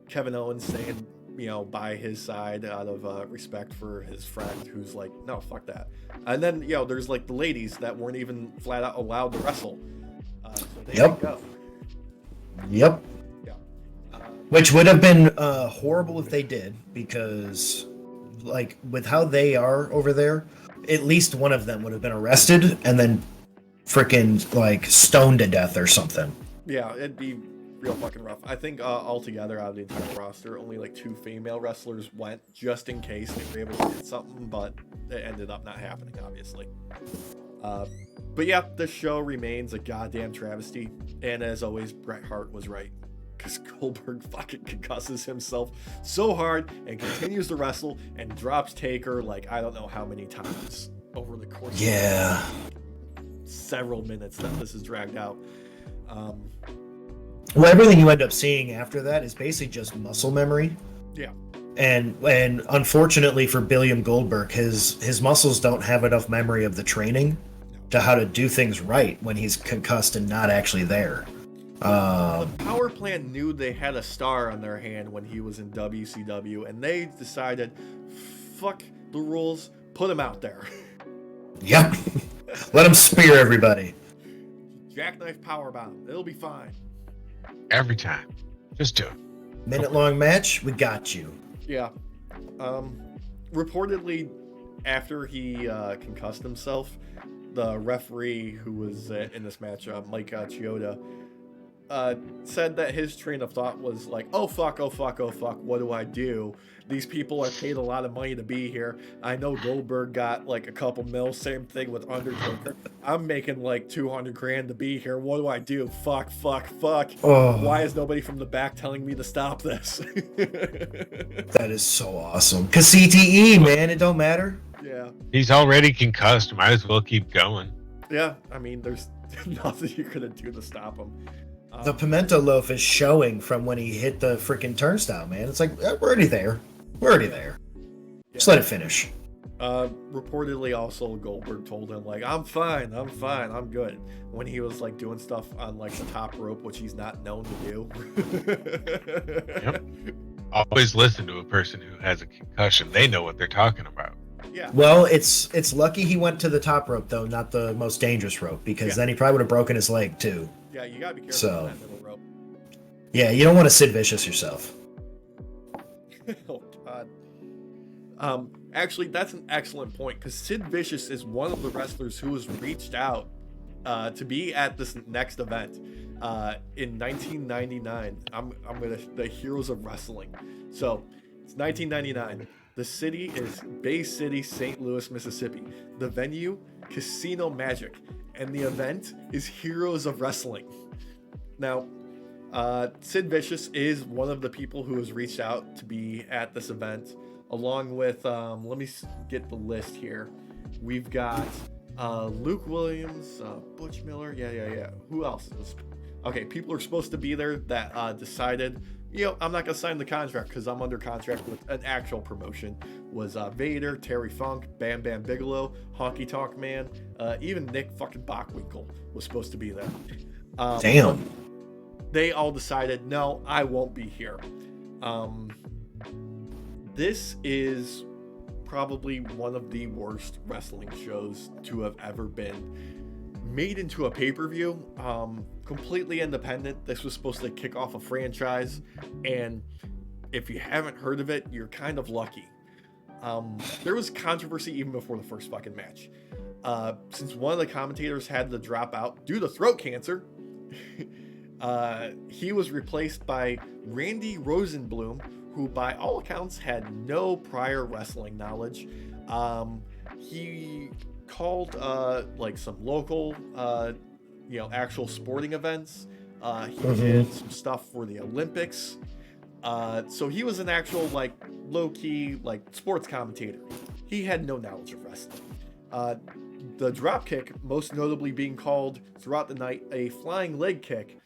Kevin Owens staying, you know, by his side out of respect for his friend who's like, no, fuck that. And then, you know, there's, like, the ladies that weren't even flat out allowed to wrestle. So they didn't go. Yep. Yeah. Which would have been horrible if they did, because, like, with how they are over there, at least one of them would have been arrested and then freaking, like, stoned to death or something. Yeah, it'd be real fucking rough. I think altogether out of the entire roster, only like 2 female wrestlers went just in case they were able to get something, but it ended up not happening, obviously. But yeah, this show remains a goddamn travesty, and as always, Bret Hart was right. Because Goldberg fucking concusses himself so hard and continues to wrestle and drops Taker like I don't know how many times over the course of several minutes that this is dragged out. Well, everything you end up seeing after that is basically just muscle memory. Yeah. And unfortunately for William Goldberg, his muscles don't have enough memory of the training to how to do things right when he's concussed and not actually there. The power plant knew they had a star on their hand when he was in WCW, and they decided, fuck the rules, put him out there. Yep. Let him spear everybody. Jackknife powerbomb. It'll be fine. Every time. Just do it. Minute-long match, we got you. Yeah. Reportedly, after he concussed himself, the referee who was in this match, Mike Chioda, said that his train of thought was like, oh fuck, what do I do? These people are paid a lot of money to be here. I know Goldberg got like a couple mil, same thing with Undertaker. I'm making like 200 grand to be here. What do I do? Fuck. Oh. Why is nobody from the back telling me to stop this? That is so awesome. Cause CTE, man, it don't matter. Yeah. He's already concussed. Might as well keep going. Yeah, I mean, there's nothing you're gonna do to stop him. The pimento loaf is showing from when he hit the freaking turnstile, man. It's like, we're already there. Yeah. Just let it finish. Reportedly also Goldberg told him like, I'm fine, I'm good, when he was like doing stuff on like the top rope, which he's not known to do. Yep. Always listen to a person who has a concussion. They know what they're talking about. Yeah. Well, it's lucky he went to the top rope though, not the most dangerous rope, because then he probably would have broken his leg too. Yeah, you gotta be careful So, with that middle rope. Yeah, you don't want to Sid Vicious yourself. Oh god. Actually, that's an excellent point, because Sid Vicious is one of the wrestlers who was reached out to be at this next event in 1999. I'm gonna the Heroes of Wrestling. So it's 1999. The city is Bay City, St. Louis, Mississippi. The venue, Casino Magic, and the event is Heroes of Wrestling. Now, Sid Vicious is one of the people who has reached out to be at this event, along with, let me get the list here. We've got Luke Williams, Butch Miller, yeah. Who else is? Okay, people are supposed to be there that decided, you know, I'm not going to sign the contract because I'm under contract with an actual promotion. Was Vader, Terry Funk, Bam Bam Bigelow, Honky Tonk Man, even Nick fucking Bockwinkel was supposed to be there. Damn. They all decided, no, I won't be here. This is probably one of the worst wrestling shows to have ever been made into a pay-per-view. Completely independent. This was supposed to kick off a franchise, and if you haven't heard of it, you're kind of lucky. There was controversy even before the first fucking match. Since one of the commentators had to drop out due to throat cancer, he was replaced by Randy Rosenblum, who by all accounts had no prior wrestling knowledge. He called like some local actual sporting events. He did some stuff for the Olympics. So he was an actual like low-key like sports commentator. He had no knowledge of wrestling. The drop kick, most notably being called throughout the night a flying leg kick,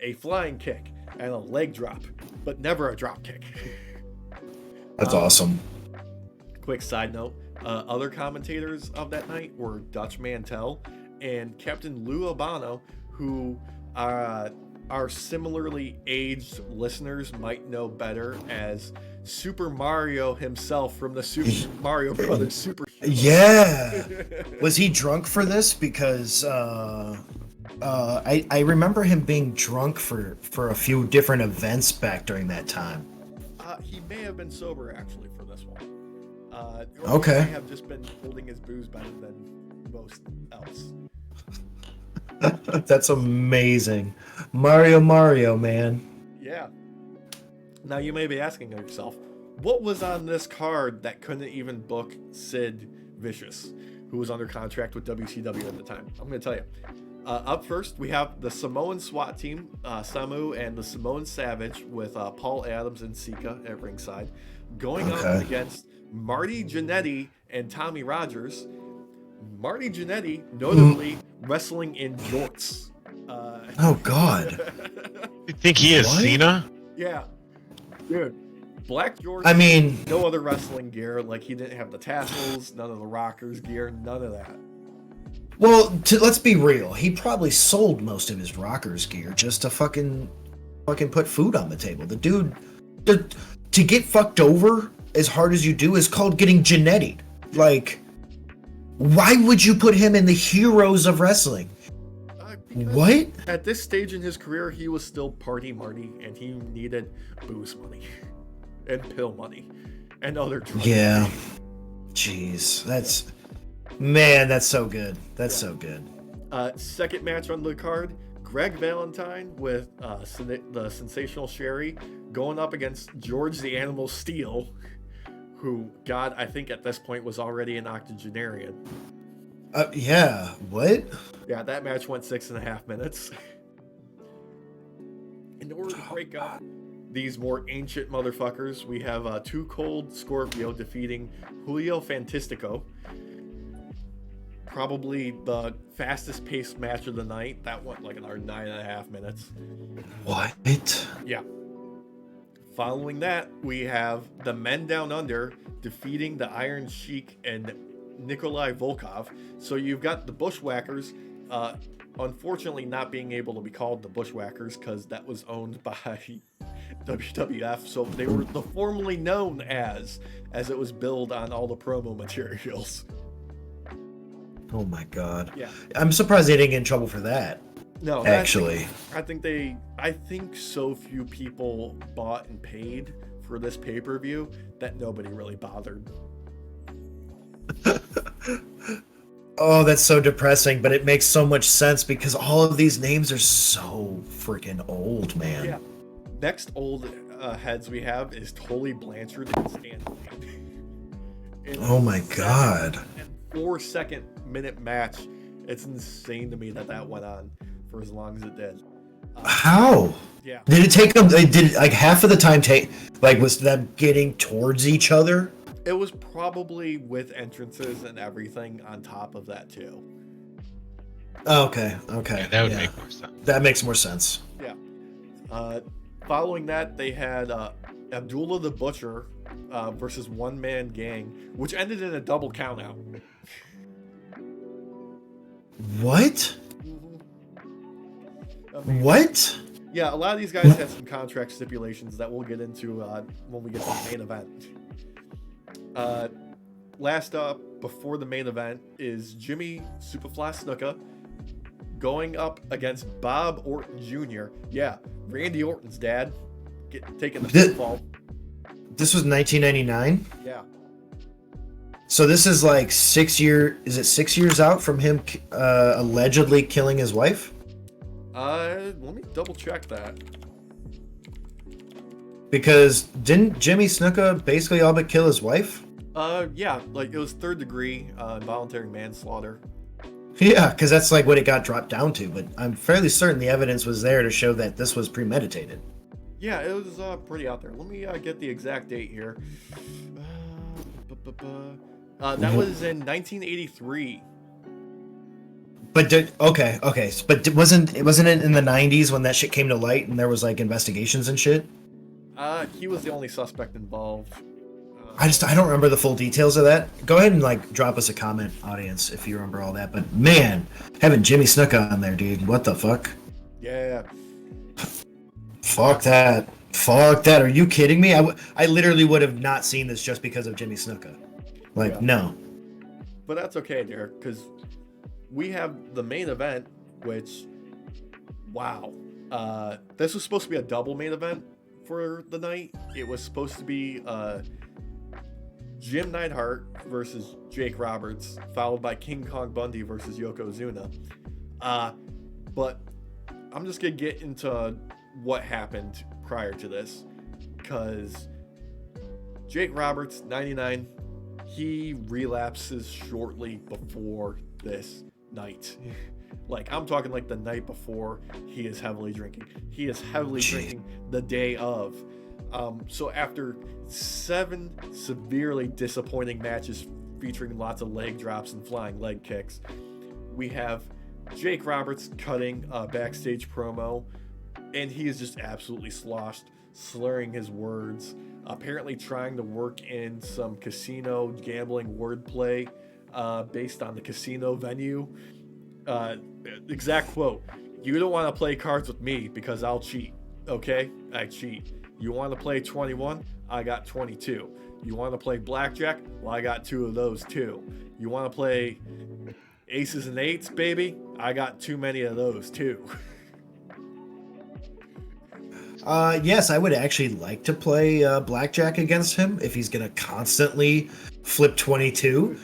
a flying kick. and a leg drop, but never a drop kick. That's awesome. Quick side note, other commentators of that night were Dutch Mantel and Captain Lou Albano, who our similarly aged listeners might know better as Super Mario himself from the Super Mario Brothers Super Show. Yeah. Was he drunk for this? Because I remember him being drunk for a few different events back during that time. He may have been sober actually for this one. Or Okay. He may have just been holding his booze better than most else. That's amazing. Mario, man. Yeah. Now you may be asking yourself, what was on this card that couldn't even book Sid Vicious, who was under contract with WCW at the time? I'm going to tell you. Up first, we have the Samoan SWAT team, Samu and the Samoan Savage with Paul Adams and Sika at ringside, going up against Marty Jannetty and Tommy Rogers. Marty Jannetty, notably wrestling in jorts. Oh, God. You think he is What? Cena? Yeah. Dude. Black jorts. I mean, No other wrestling gear. Like, he didn't have the tassels, none of the rockers gear, none of that. well, let's be real. He probably sold most of his rockers gear just to fucking put food on the table. The dude, to get fucked over as hard as you do is called getting Jannetti'd. Like, why would you put him in the heroes of wrestling? What? At this stage in his career, he was still Party Marty, and he needed booze money and pill money and other drugs. Yeah. Jeez, that's so good. That's so good. Second match on the card, Greg Valentine with the Sensational Sherry going up against George the Animal Steel, who, God, I think at this point was already an octogenarian. Yeah. What? Yeah, that match went 6.5 minutes. In order to break up these more ancient motherfuckers, we have Too Cold Scorpio defeating Julio Fantastico. Probably the fastest paced match of the night. That went like another 9.5 minutes. What? Yeah. Following that, we have the Men Down Under defeating the Iron Sheik and Nikolai Volkov. So you've got the Bushwhackers, unfortunately not being able to be called the Bushwhackers because that was owned by WWF. So they were the formerly known as it was billed on all the promo materials. Oh my God. Yeah. I'm surprised they didn't get in trouble for that. No, Actually. I think so few people bought and paid for this pay-per-view that nobody really bothered. Oh, that's so depressing, but it makes so much sense because all of these names are so freaking old, man. Yeah. Next old heads we have is Tully Blanchard and Stan Lane. Oh my God. 4-second minute match. It's insane to me that went on for as long as it did. How? Yeah. Did it take them? Did it, like half of the time take? Like, was them getting towards each other? It was probably with entrances and everything on top of that too. Okay. Yeah, that would make more sense. That makes more sense. Yeah. Following that, they had Abdullah the Butcher versus One Man Gang, which ended in a double countout. What? Amazing. What? Yeah, a lot of these guys had some contract stipulations that we'll get into when we get to the main event. Last up, before the main event, is Jimmy Superfly Snuka going up against Bob Orton Jr. Yeah, Randy Orton's dad, taking the football. This was 1999. Yeah. So this is like 6 year. Is it 6 years out from him allegedly killing his wife? Let me double check that. Because didn't Jimmy Snuka basically all but kill his wife? Yeah, like it was 3rd degree involuntary manslaughter. Yeah, because that's like what it got dropped down to. But I'm fairly certain the evidence was there to show that this was premeditated. Yeah, it was pretty out there. Let me get the exact date here. That was in 1983. But wasn't it in the 90s when that shit came to light and there was like investigations and shit? He was the only suspect involved. I don't remember the full details of that. Go ahead and like drop us a comment, audience, if you remember all that. But man, having Jimmy Snuka on there, dude, what the fuck? Yeah. Fuck that. Fuck that. Are you kidding me? I literally would have not seen this just because of Jimmy Snuka. Like, yeah. No. But that's okay, Derek, because we have the main event, which, wow. This was supposed to be a double main event for the night. It was supposed to be Jim Neidhart versus Jake Roberts, followed by King Kong Bundy versus Yokozuna. But I'm just going to get into what happened prior to this, because Jake Roberts, 99, he relapses shortly before this night. Like, I'm talking like the night before he is heavily drinking. He is heavily drinking the day of. So after 7 severely disappointing matches featuring lots of leg drops and flying leg kicks, we have Jake Roberts cutting a backstage promo, and he is just absolutely sloshed, slurring his words, apparently trying to work in some casino gambling wordplay based on the casino venue. Exact quote: "You don't want to play cards with me because I'll cheat. Okay, I cheat. You want to play 21? I got 22. You want to play blackjack? Well, I got 2 of those too. You want to play aces and eights, baby? I got too many of those too." Yes, I would actually like to play blackjack against him if he's gonna constantly flip 22.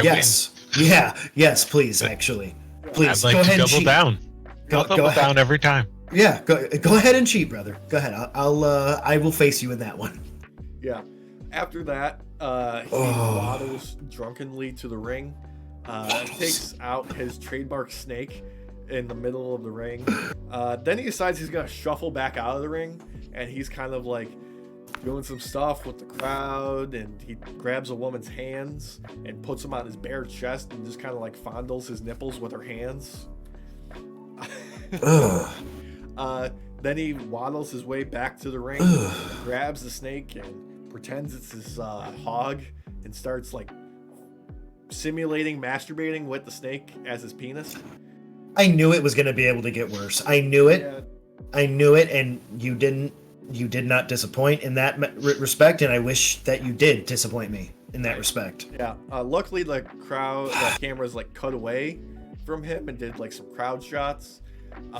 Yes. Yeah. Yes, please. Actually, please. I'd like go ahead to and double cheat. down. Go double ahead. down every time. Yeah. Go ahead and cheat, brother. Go ahead. I will face you in that one. Yeah. After that, he waddles drunkenly to the ring, takes out his trademark snake in the middle of the ring. Then he decides he's gonna shuffle back out of the ring, and he's kind of like doing some stuff with the crowd, and he grabs a woman's hands and puts them on his bare chest and just kind of like fondles his nipples with her hands. Then he waddles his way back to the ring, grabs the snake and pretends it's his hog, and starts like simulating masturbating with the snake as his penis. I knew it was going to be able to get worse. I knew it. Yeah. I knew it, and you did not disappoint in that respect, and I wish that you did disappoint me in that respect. Yeah. Luckily, the cameras like cut away from him and did like some crowd shots.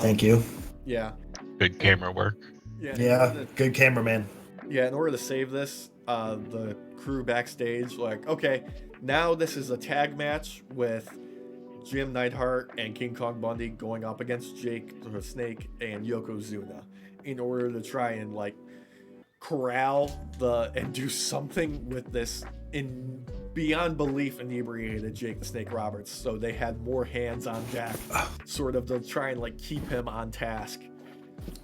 Thank you. Yeah. Good camera work. Yeah. Good cameraman. Yeah. In order to save this, the crew backstage like, okay, now this is a tag match with Jim Neidhart and King Kong Bundy going up against Jake the Snake and Yokozuna in order to try and like corral and do something with this in beyond belief inebriated Jake the Snake Roberts. So they had more hands on deck, sort of to try and like keep him on task.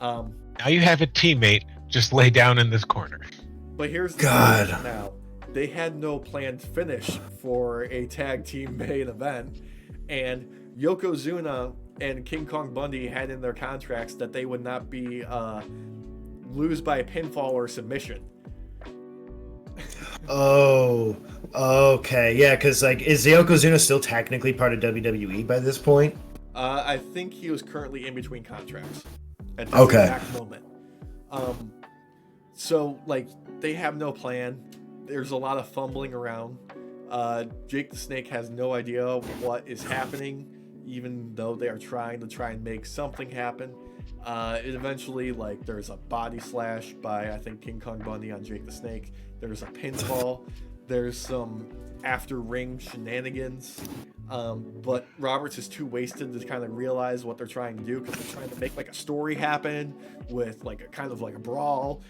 Now you have a teammate just lay down in this corner. But here's the thing now. They had no planned finish for a tag team main event, and Yokozuna and King Kong Bundy had in their contracts that they would not be lose by a pinfall or submission. Oh, okay, yeah, because like, is Yokozuna still technically part of WWE by this point? I think he was currently in between contracts at this exact moment. So like, they have no plan. There's a lot of fumbling around. Jake the Snake has no idea what is happening, even though they are trying to make something happen. It eventually, like, there's a body slash by, I think, King Kong Bundy on Jake the Snake. There's a pinfall. There's some after ring shenanigans. But Roberts is too wasted to kind of realize what they're trying to do, because they're trying to make like a story happen with like a kind of like a brawl.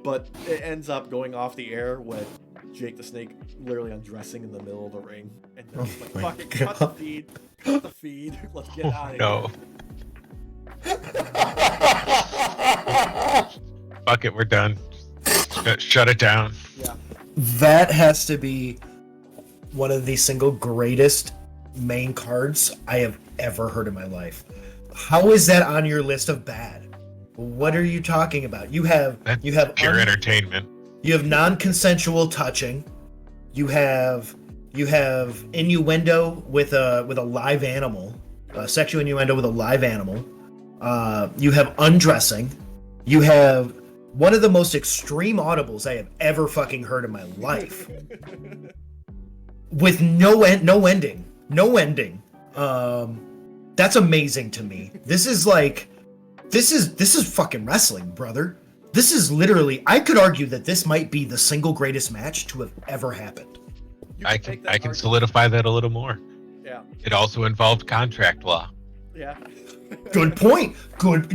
But it ends up going off the air with Jake the Snake literally undressing in the middle of the ring. And they're just like, fuck it, cut the feed. Cut the feed. Let's get out of here. Fuck it, we're done. Shut it down. Yeah. That has to be one of the single greatest main cards I have ever heard in my life. How is that on your list of bad? What are you talking about? You have pure entertainment. You have non-consensual touching. You have innuendo with a live animal, sexual innuendo with a live animal. You have undressing. You have one of the most extreme audibles I have ever fucking heard in my life, with no ending. That's amazing to me. This is fucking wrestling, brother. This is literally, I could argue that this might be the single greatest match to have ever happened. I can solidify that a little more. Yeah. It also involved contract law. Yeah. Good point.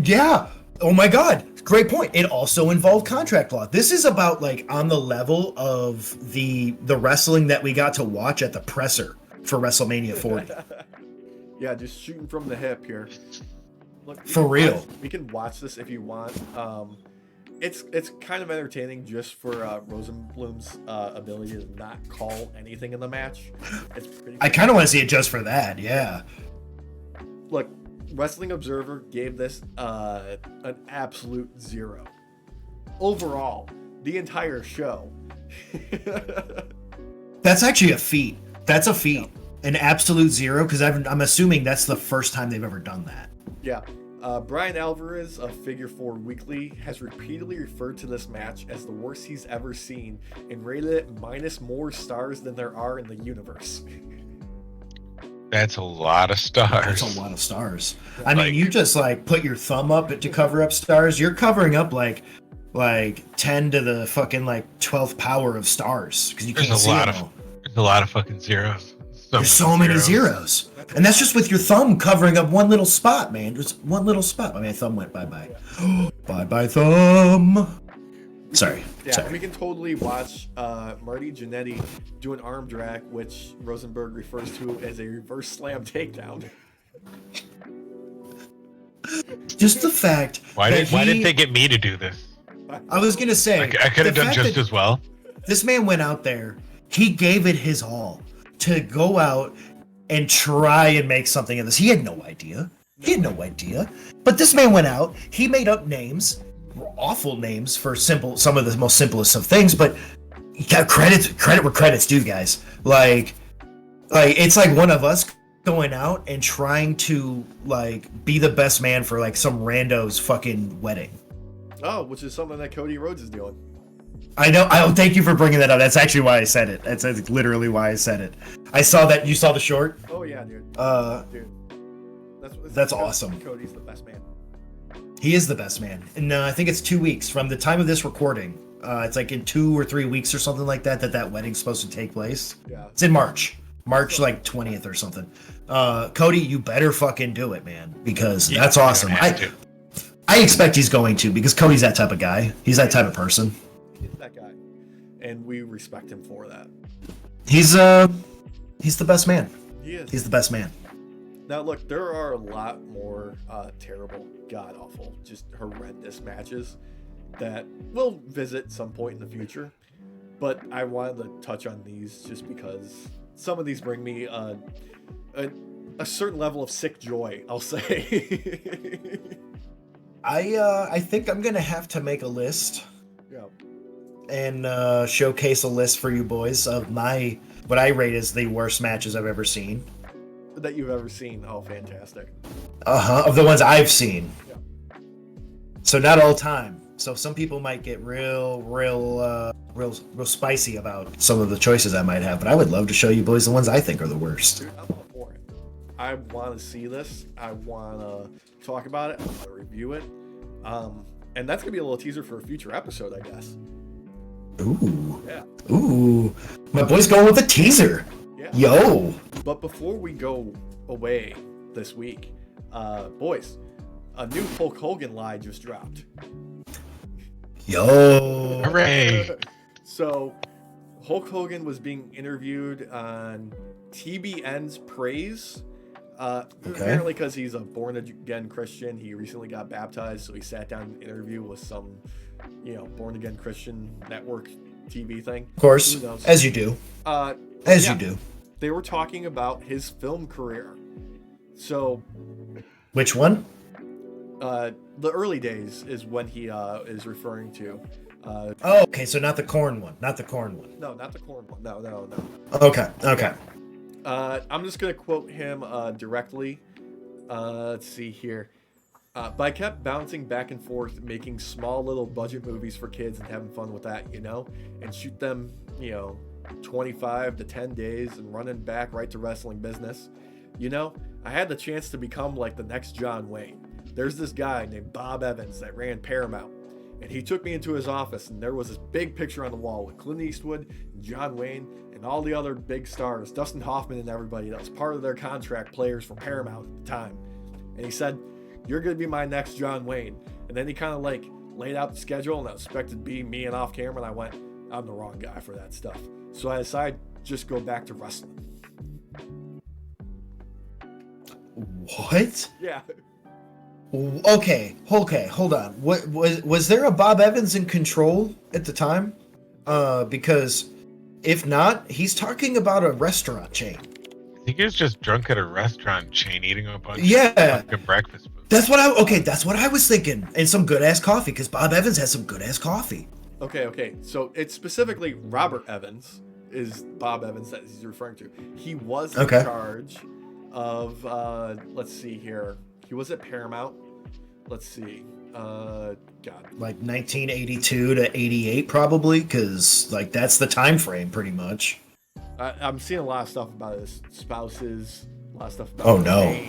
Yeah. Oh my God. Great point. It also involved contract law. This is about like on the level of the wrestling that we got to watch at the presser for WrestleMania 40. Yeah, just shooting from the hip here. Look, For real. We can watch this if you want. It's kind of entertaining just for Rosenblum's ability to not call anything in the match. It's pretty. I kind of want to see it just for that. Yeah. Look, Wrestling Observer gave this an absolute 0 overall. The entire show. That's actually a feat. That's a feat. An absolute 0, because I'm assuming that's the first time they've ever done that. Yeah. Brian Alvarez of Figure 4 Weekly has repeatedly referred to this match as the worst he's ever seen and rated it minus more stars than there are in the universe. That's a lot of stars. That's a lot of stars. I mean, you just like put your thumb up to cover up stars. You're covering up like 10 to the fucking like 12th power of stars, because you can't see them all. There's a lot of fucking zeros. There's so many zeros. And that's just with your thumb covering up one little spot, man. Just one little spot. I mean, my thumb went bye-bye. Bye-bye, thumb. Sorry. Yeah, Sorry. we can totally watch Marty Jannetty do an arm drag, which Rosenberg refers to as a reverse slam takedown. Just the fact Why didn't they get me to do this? I was going to say. I could have done just as well. This man went out there. He gave it his all to go out and try and make something of this. He had no idea. But this man went out. He made up names, awful names for some of the most simplest of things. But you got credit where credit's due, guys. Like it's like one of us going out and trying to like be the best man for like some rando's fucking wedding. Oh, which is something that Cody Rhodes is doing. I know. Thank you for bringing that up. That's actually why I said it. That's literally why I said it. I saw that. You saw the short? Oh yeah, dude. That's awesome. Cody's the best man. He is the best man. And I think it's 2 weeks from the time of this recording. It's like in 2 or 3 weeks or something like that that wedding's supposed to take place. Yeah. It's in March like 20th or something. Cody, you better fucking do it, man, because that's awesome. I expect he's going to, because Cody's that type of guy. He's that type of person. He's that guy, and we respect him for that. He's the best man. He is. He's the best man. Now, look, there are a lot more terrible, god-awful, just horrendous matches that we'll visit some point in the future. But I wanted to touch on these just because some of these bring me a certain level of sick joy, I'll say. I think I'm gonna have to make a list. Yeah. And showcase a list for you boys of what I rate as the worst matches I've ever seen. That you've ever seen. Oh, fantastic. Of the ones I've seen. Yeah. So not all time. So some people might get real spicy about some of the choices I might have, but I would love to show you boys the ones I think are the worst. Dude, I'm all for it. I want to see this. I want to talk about it. I want to review it. And that's gonna be a little teaser for a future episode, I guess. Ooh. Yeah. Ooh. My boy's going with a teaser. Yeah. Yo. But before we go away this week, boys, a new Hulk Hogan Lie just dropped. Yo. Hooray. So, Hulk Hogan was being interviewed on TBN's Praise. Apparently because he's a born-again Christian. He recently got baptized, so he sat down in an interview with some, born-again Christian network TV thing. Of course, as you do. You do. they were talking about his film career. So, Which one? the early days is when he is referring to. Oh, okay. So not the corn one. Not the corn one. No, not the corn one. No. Okay. Okay. I'm just gonna quote him directly. Let's see here. But I kept bouncing back and forth, making small little budget movies for kids and having fun with that, and shoot them, 25 to 10 days and running back right to wrestling business. I had the chance to become like the next John Wayne. There's this guy named Bob Evans that ran Paramount, and he took me into his office, and there was this big picture on the wall with Clint Eastwood and John Wayne and all the other big stars, Dustin Hoffman and everybody that was part of their contract players for Paramount at the time. And he said, "You're going to be my next John Wayne." And then he kind of like laid out the schedule, and I expected to be me and off camera, and I went, I'm the wrong guy for that stuff. So I decided just go back to wrestling. What? Yeah. Okay, hold on. What was there a Bob Evans in Control at the time? Because if not, he's talking about a restaurant chain. I think he was just drunk at a restaurant chain eating a bunch of breakfast food. That's what I was thinking. And some good ass coffee, because Bob Evans has some good ass coffee. Okay. So it's specifically Robert Evans is Bob Evans that he's referring to. He was in charge of let's see here. He was at Paramount. Let's see. Like 1982 to 88 probably, because like that's the time frame pretty much. I'm seeing a lot of stuff about his spouses, a lot of stuff about Oh no!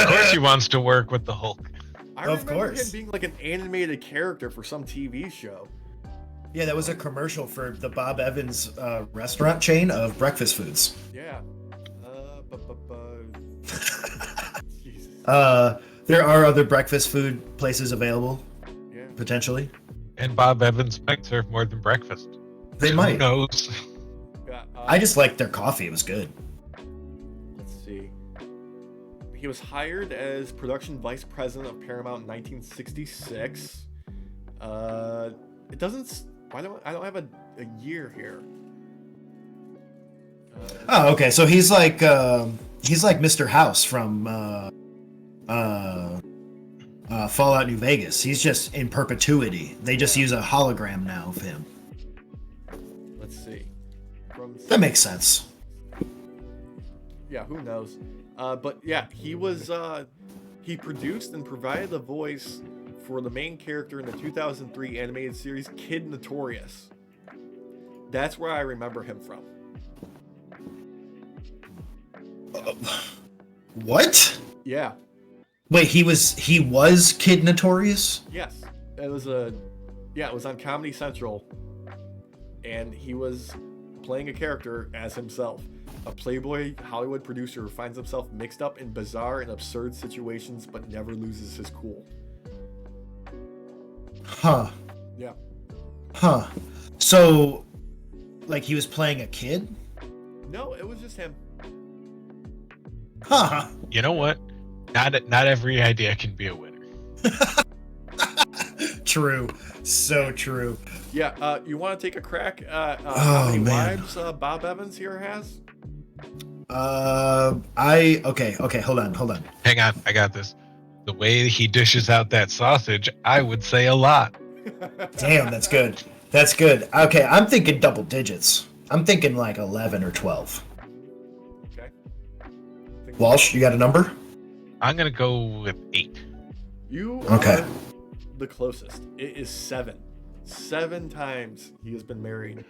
Of course he wants to work with the Hulk. I remember him being like an animated character for some TV show. Yeah, that was a commercial for the Bob Evans restaurant chain of breakfast foods. Yeah. There are other breakfast food places available, potentially. And Bob Evans might serve more than breakfast. They might. Who knows? Yeah, I just liked their coffee. It was good. Let's see. He was hired as production vice president of Paramount in 1966. It doesn't. I don't have a year here. Oh, okay. So he's like Mr. House from Fallout New Vegas. He's just in perpetuity. They just use a hologram now of him. Let's see. That makes sense. Yeah, who knows? But yeah, he was. He produced and provided the voice for the main character in the 2003 animated series Kid Notorious. That's where I remember him from. What? Yeah. Wait, he was Kid Notorious? Yes. It was it was on Comedy Central, and he was playing a character as himself. A playboy Hollywood producer who finds himself mixed up in bizarre and absurd situations but never loses his cool. Huh. Yeah. Huh. So, like he was playing a kid? No, it was just him. Huh. You know what? Not every idea can be a winner. True. So true. Yeah, you want to take a crack at how many wives Bob Evans here has? Okay, hold on. Hang on, I got this. The way he dishes out that sausage, I would say a lot. Damn, that's good. That's good. Okay, I'm thinking double digits. I'm thinking like 11 or 12. Okay. Walsh, you got a number? I'm gonna go with 8. You are the closest. It is 7. 7 times he has been married.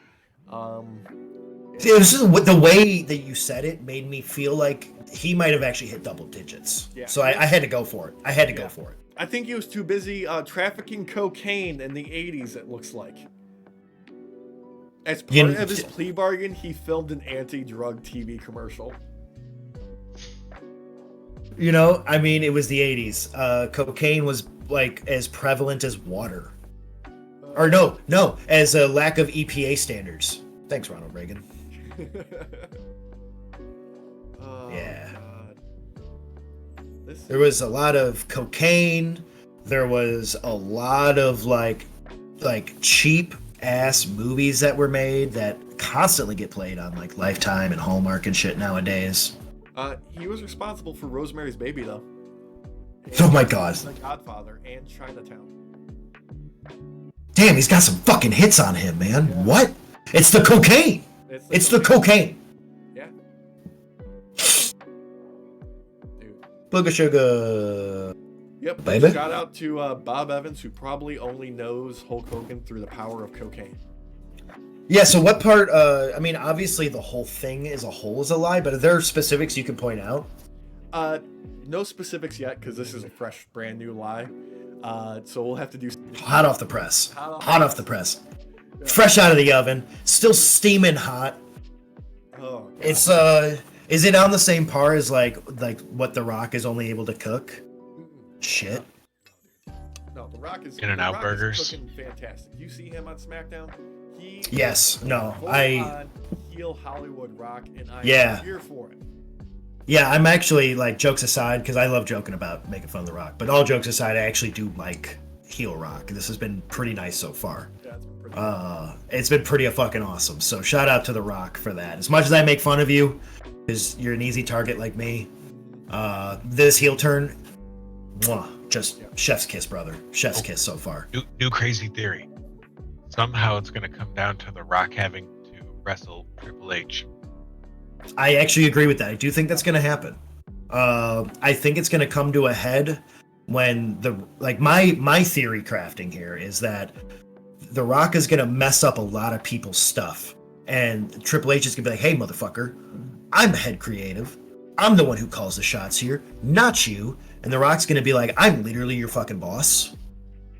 This is the way that you said it made me feel like he might have actually hit double digits. Yeah. So I had to go for it. Go for it. I think he was too busy trafficking cocaine in the 80s, it looks like. As part of his plea bargain, he filmed an anti-drug TV commercial. I mean, it was the 80s. Cocaine was like as prevalent as water. Or no, as a lack of EPA standards. Thanks, Ronald Reagan. Yeah. God. There was a lot of cocaine. There was a lot of like cheap ass movies that were made that constantly get played on like Lifetime and Hallmark and shit nowadays. He was responsible for Rosemary's Baby, though. Oh my God. The Godfather and Chinatown. Damn, he's got some fucking hits on him, man. Yeah. What? It's the cocaine. It's the cocaine. Yeah. Dude. Booga sugar. Yep. Baby. Shout out to Bob Evans, who probably only knows Hulk Hogan through the power of cocaine. Yeah, so what part, I mean, obviously the whole thing as a whole is a lie, but are there specifics you can point out? No specifics yet, because this is a fresh, brand new lie. So we'll have to do... Hot off the press. Hot off the press. Yeah. Fresh out of the oven. Still steaming hot. Oh, God. It's, is it on the same par as, like what The Rock is only able to cook? Shit. No, The Rock is... In-N-Out burgers. Cooking fantastic. You see him on SmackDown? Yes. No. Heel Hollywood Rock, and I'm here for it. Yeah, I'm actually, like, jokes aside, because I love joking about making fun of The Rock, but all jokes aside, I actually do like heel Rock. This has been pretty nice so far. It's been pretty fucking awesome. So shout out to The Rock for that. As much as I make fun of you, because you're an easy target like me, this heel turn, just chef's kiss, brother. Chef's kiss so far. New crazy theory. Somehow it's going to come down to The Rock having to wrestle Triple H. I actually agree with that. I do think that's going to happen. I think it's going to come to a head when my theory crafting here is that The Rock is going to mess up a lot of people's stuff, and Triple H is going to be like, "Hey, motherfucker, I'm the head creative. I'm the one who calls the shots here, not you." And The Rock's going to be like, "I'm literally your fucking boss.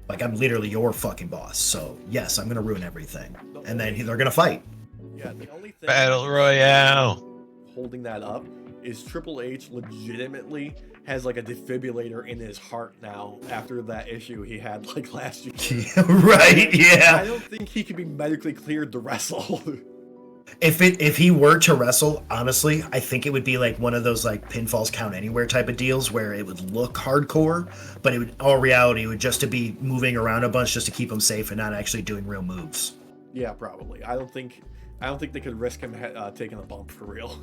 Like, I'm literally your fucking boss. So yes, I'm going to ruin everything." And then they're going to fight. Yeah, the only thing Battle Royale holding that up is Triple H legitimately has like a defibrillator in his heart now after that issue he had like last year. Right, yeah. I don't think he could be medically cleared to wrestle. If he were to wrestle, honestly, I think it would be like one of those like pinfalls count anywhere type of deals where it would look hardcore, but it would, all reality, it would just to be moving around a bunch just to keep him safe and not actually doing real moves. Yeah, probably. I don't think they could risk him taking a bump for real.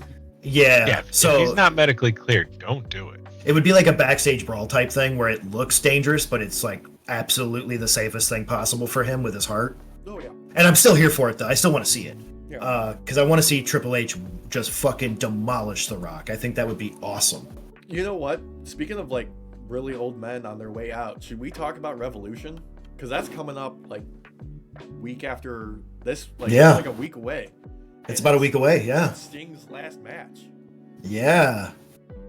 Yeah. So if he's not medically cleared, don't do it. It would be like a backstage brawl type thing where it looks dangerous, but it's like absolutely the safest thing possible for him with his heart. Oh yeah. And I'm still here for it though. I still want to see it. Yeah. Because I want to see Triple H just fucking demolish The Rock. I think that would be awesome. You know what? Speaking of like really old men on their way out, should we talk about Revolution? Because that's coming up like week after this. Like, it's like a week away. It's about a week away. Yeah. Sting's last match. Yeah.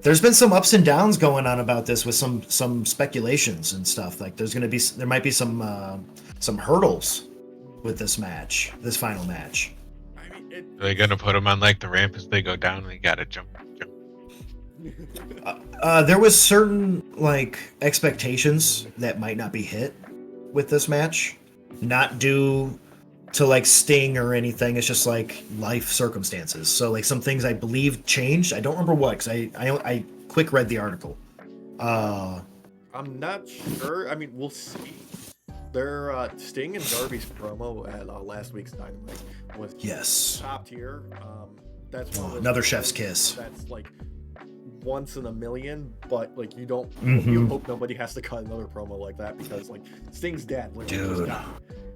There's been some ups and downs going on about this with some speculations and stuff. Like there might be some hurdles with this match, this final match. I mean, Are they gonna put him on like the ramp as they go down and they gotta jump? There was certain like expectations that might not be hit with this match, not due to like Sting or anything. It's just like life circumstances. So like some things I believe changed. I don't remember what, because I quick read the article. I'm not sure. I mean, we'll see. Their Sting and Darby's promo at last week's Dynamite was top tier. That's another chef's kiss. That's like once in a million, but like you don't. Mm-hmm. You hope nobody has to cut another promo like that because like Sting's dead. Dude.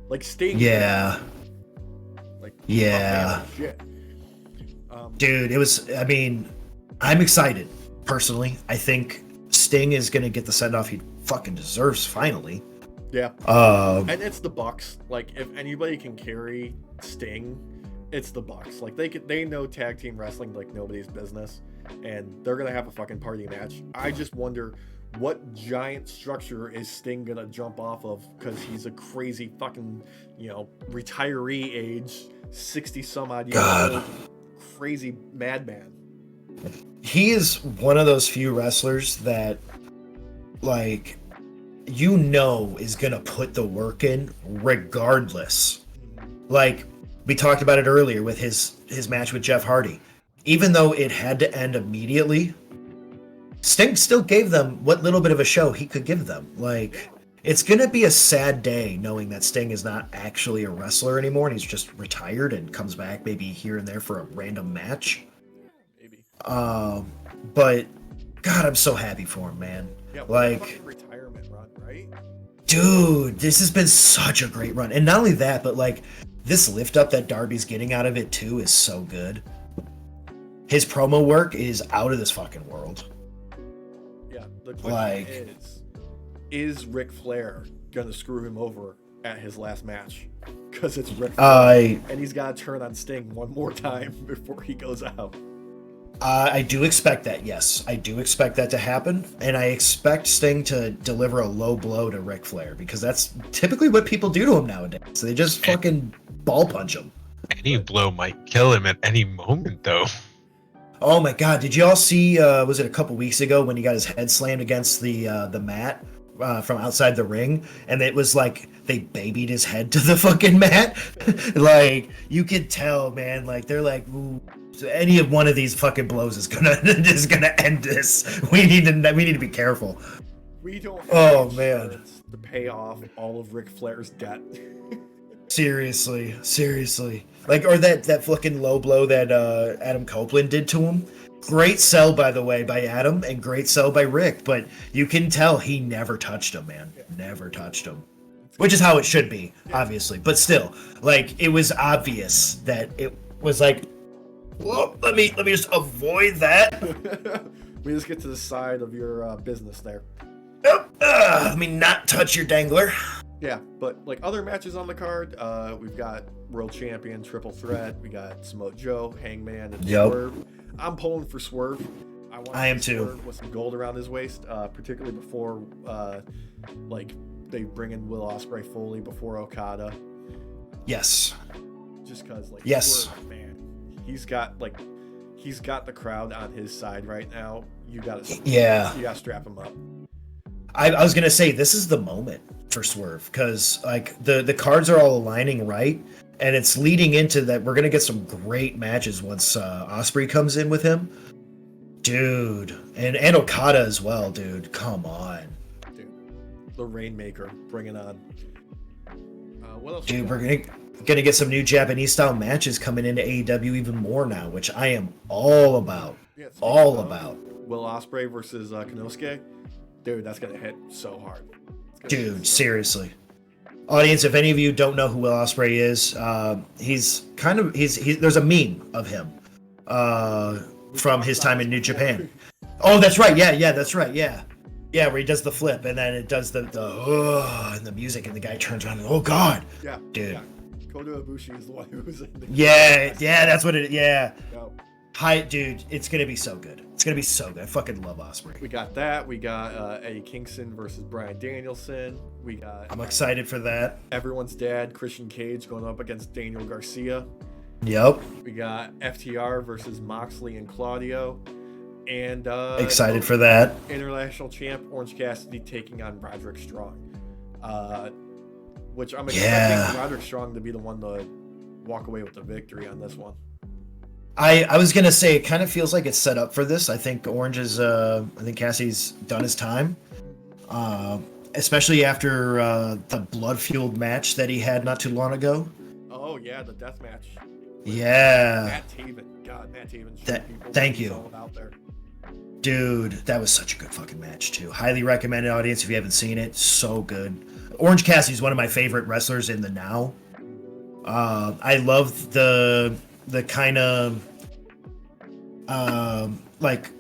Like Sting. Yeah. Like shit. Dude, it was. I mean, I'm excited personally. I think Sting is gonna get the send off he fucking deserves finally. Yeah. And it's the Bucks. Like, if anybody can carry Sting, it's the Bucks. Like, they know tag team wrestling like nobody's business, and they're gonna have a fucking party match. I just wonder what giant structure is Sting gonna jump off of, because he's a crazy fucking, retiree age, 60 some odd years old, crazy madman. He is one of those few wrestlers that, like, is gonna put the work in regardless. Like, we talked about it earlier with his match with Jeff Hardy. Even though it had to end immediately, Sting still gave them what little bit of a show he could give them. Like, it's going to be a sad day knowing that Sting is not actually a wrestler anymore and he's just retired and comes back maybe here and there for a random match. Maybe. But God, I'm so happy for him, man. Yeah, like retirement run, right? Dude, this has been such a great run. And not only that, but like this lift up that Darby's getting out of it too is so good. His promo work is out of this fucking world. Yeah, the question is Ric Flair gonna screw him over at his last match? Because it's Ric Flair, and he's got to turn on Sting one more time before he goes out. I do expect that, yes. I do expect that to happen, and I expect Sting to deliver a low blow to Ric Flair, because that's typically what people do to him nowadays. So they just fucking ball punch him. Any blow might kill him at any moment, though. Oh my God, did you all see, was it a couple weeks ago when he got his head slammed against the mat from outside the ring, and it was like they babied his head to the fucking mat? Like, you could tell, man, like, they're like, ooh, any of one of these fucking blows is gonna end this. We need to be careful. We don't have oh man to pay off all of Ric Flair's debt. Seriously. Like, or that fucking low blow that Adam Copeland did to him. Great sell, by the way, by Adam, and great sell by Rick, but you can tell he never touched him, man. Never touched him. Which is how it should be, obviously. But still, like, it was obvious that it was like, whoa, let me just avoid that. We just get to the side of your business there. Let me not touch your dangler. Yeah, but like other matches on the card, we've got World Champion Triple Threat. We got Samoa Joe, Hangman, and Swerve. I'm pulling for Swerve. I am too. Swerve with some gold around his waist, particularly before like they bring in Will Ospreay fully before Okada. Yes. Just because, like, yes, Swerve, man, he's got the crowd on his side right now. You gotta strap him up. I was gonna say, this is the moment for Swerve, because like the cards are all aligning right, and it's leading into that we're gonna get some great matches once Ospreay comes in with him, dude, and Okada as well, dude. Come on, dude. The Rainmaker, bring it on. What else? Dude, we're gonna get some new Japanese style matches coming into AEW even more now, which I am all about. Yeah, all about. Will Ospreay versus Konosuke. Dude, that's gonna hit so hard. Dude, seriously. Audience, if any of you don't know who Will Ospreay is, he's there's a meme of him from his time in New Japan. Oh, that's right. Yeah, that's right. Yeah, where he does the flip and then it does the and the music and the guy turns around and, oh God. Yeah, dude. Yeah. Kota Ibushi is the one who's in the Yeah, that's what it. Yeah. Yep. Hi, dude. It's gonna be so good. It's gonna be so good. I fucking love Ospreay. We got that. We got Eddie Kingston versus Bryan Danielson. I'm excited for that. Everyone's dad, Christian Cage, going up against Daniel Garcia. Yep. We got FTR versus Moxley and Claudio. And excited for that. International champ Orange Cassidy taking on Roderick Strong. Which I'm expecting Roderick Strong to be the one to walk away with the victory on this one. I was gonna say, it kind of feels like it's set up for this. I think I think Cassie's done his time, especially after the blood-fueled match that he had not too long ago. Oh yeah, the death match. Yeah. Matt Taven. God, Matt Taven. Thank you. Dude, that was such a good fucking match too. Highly recommended, audience, if you haven't seen it. So good. Orange Cassidy's one of my favorite wrestlers in the now. I love the kind of like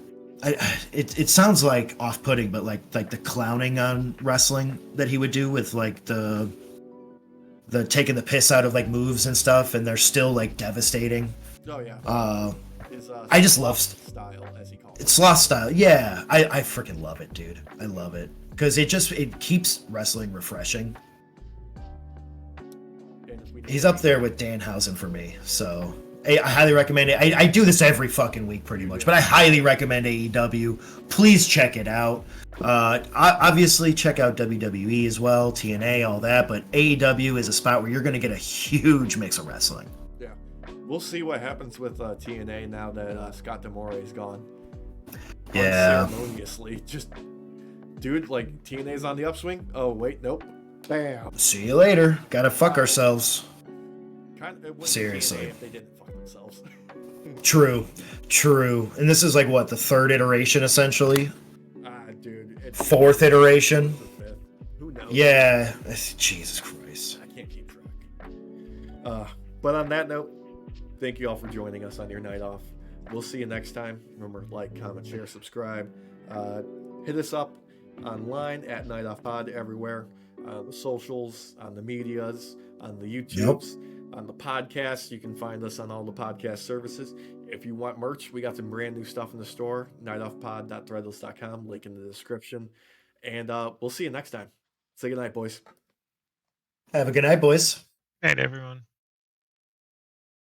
it sounds like off-putting, but like the clowning on wrestling that he would do with like the taking the piss out of like moves and stuff, and they're still like devastating. Oh yeah. I just love style, as he calls it. It's lost style. Yeah, I freaking love it, dude. I love it because it keeps wrestling refreshing. He's up there with Danhausen for me, so I highly recommend it. I do this every fucking week pretty much, but I highly recommend AEW. Please check it out. Obviously, check out WWE as well, TNA, all that, but AEW is a spot where you're going to get a huge mix of wrestling. Yeah. We'll see what happens with TNA now that Scott D'Amore is gone. Yeah. Unceremoniously, just dude, like TNA's on the upswing. Oh wait, nope. Bam. See you later. Gotta fuck ourselves. It wouldn't be Seriously. TNA if they didn't fuck themselves. True. And this is like what, the third iteration essentially? Dude. Fourth iteration? Fifth. Who knows? Yeah. Jesus Christ. I can't keep track. But on that note, thank you all for joining us on your night off. We'll see you next time. Remember, like, comment, share, subscribe. Hit us up online at Night Off Pod everywhere. The socials, on the medias, on the YouTubes, on the podcasts. You can find us on all the podcast services. If you want merch, we got some brand new stuff in the store. nightoffpod.threadless.com. Link in the description. And we'll see you next time. Say goodnight, boys. Have a good night, boys. Night, everyone.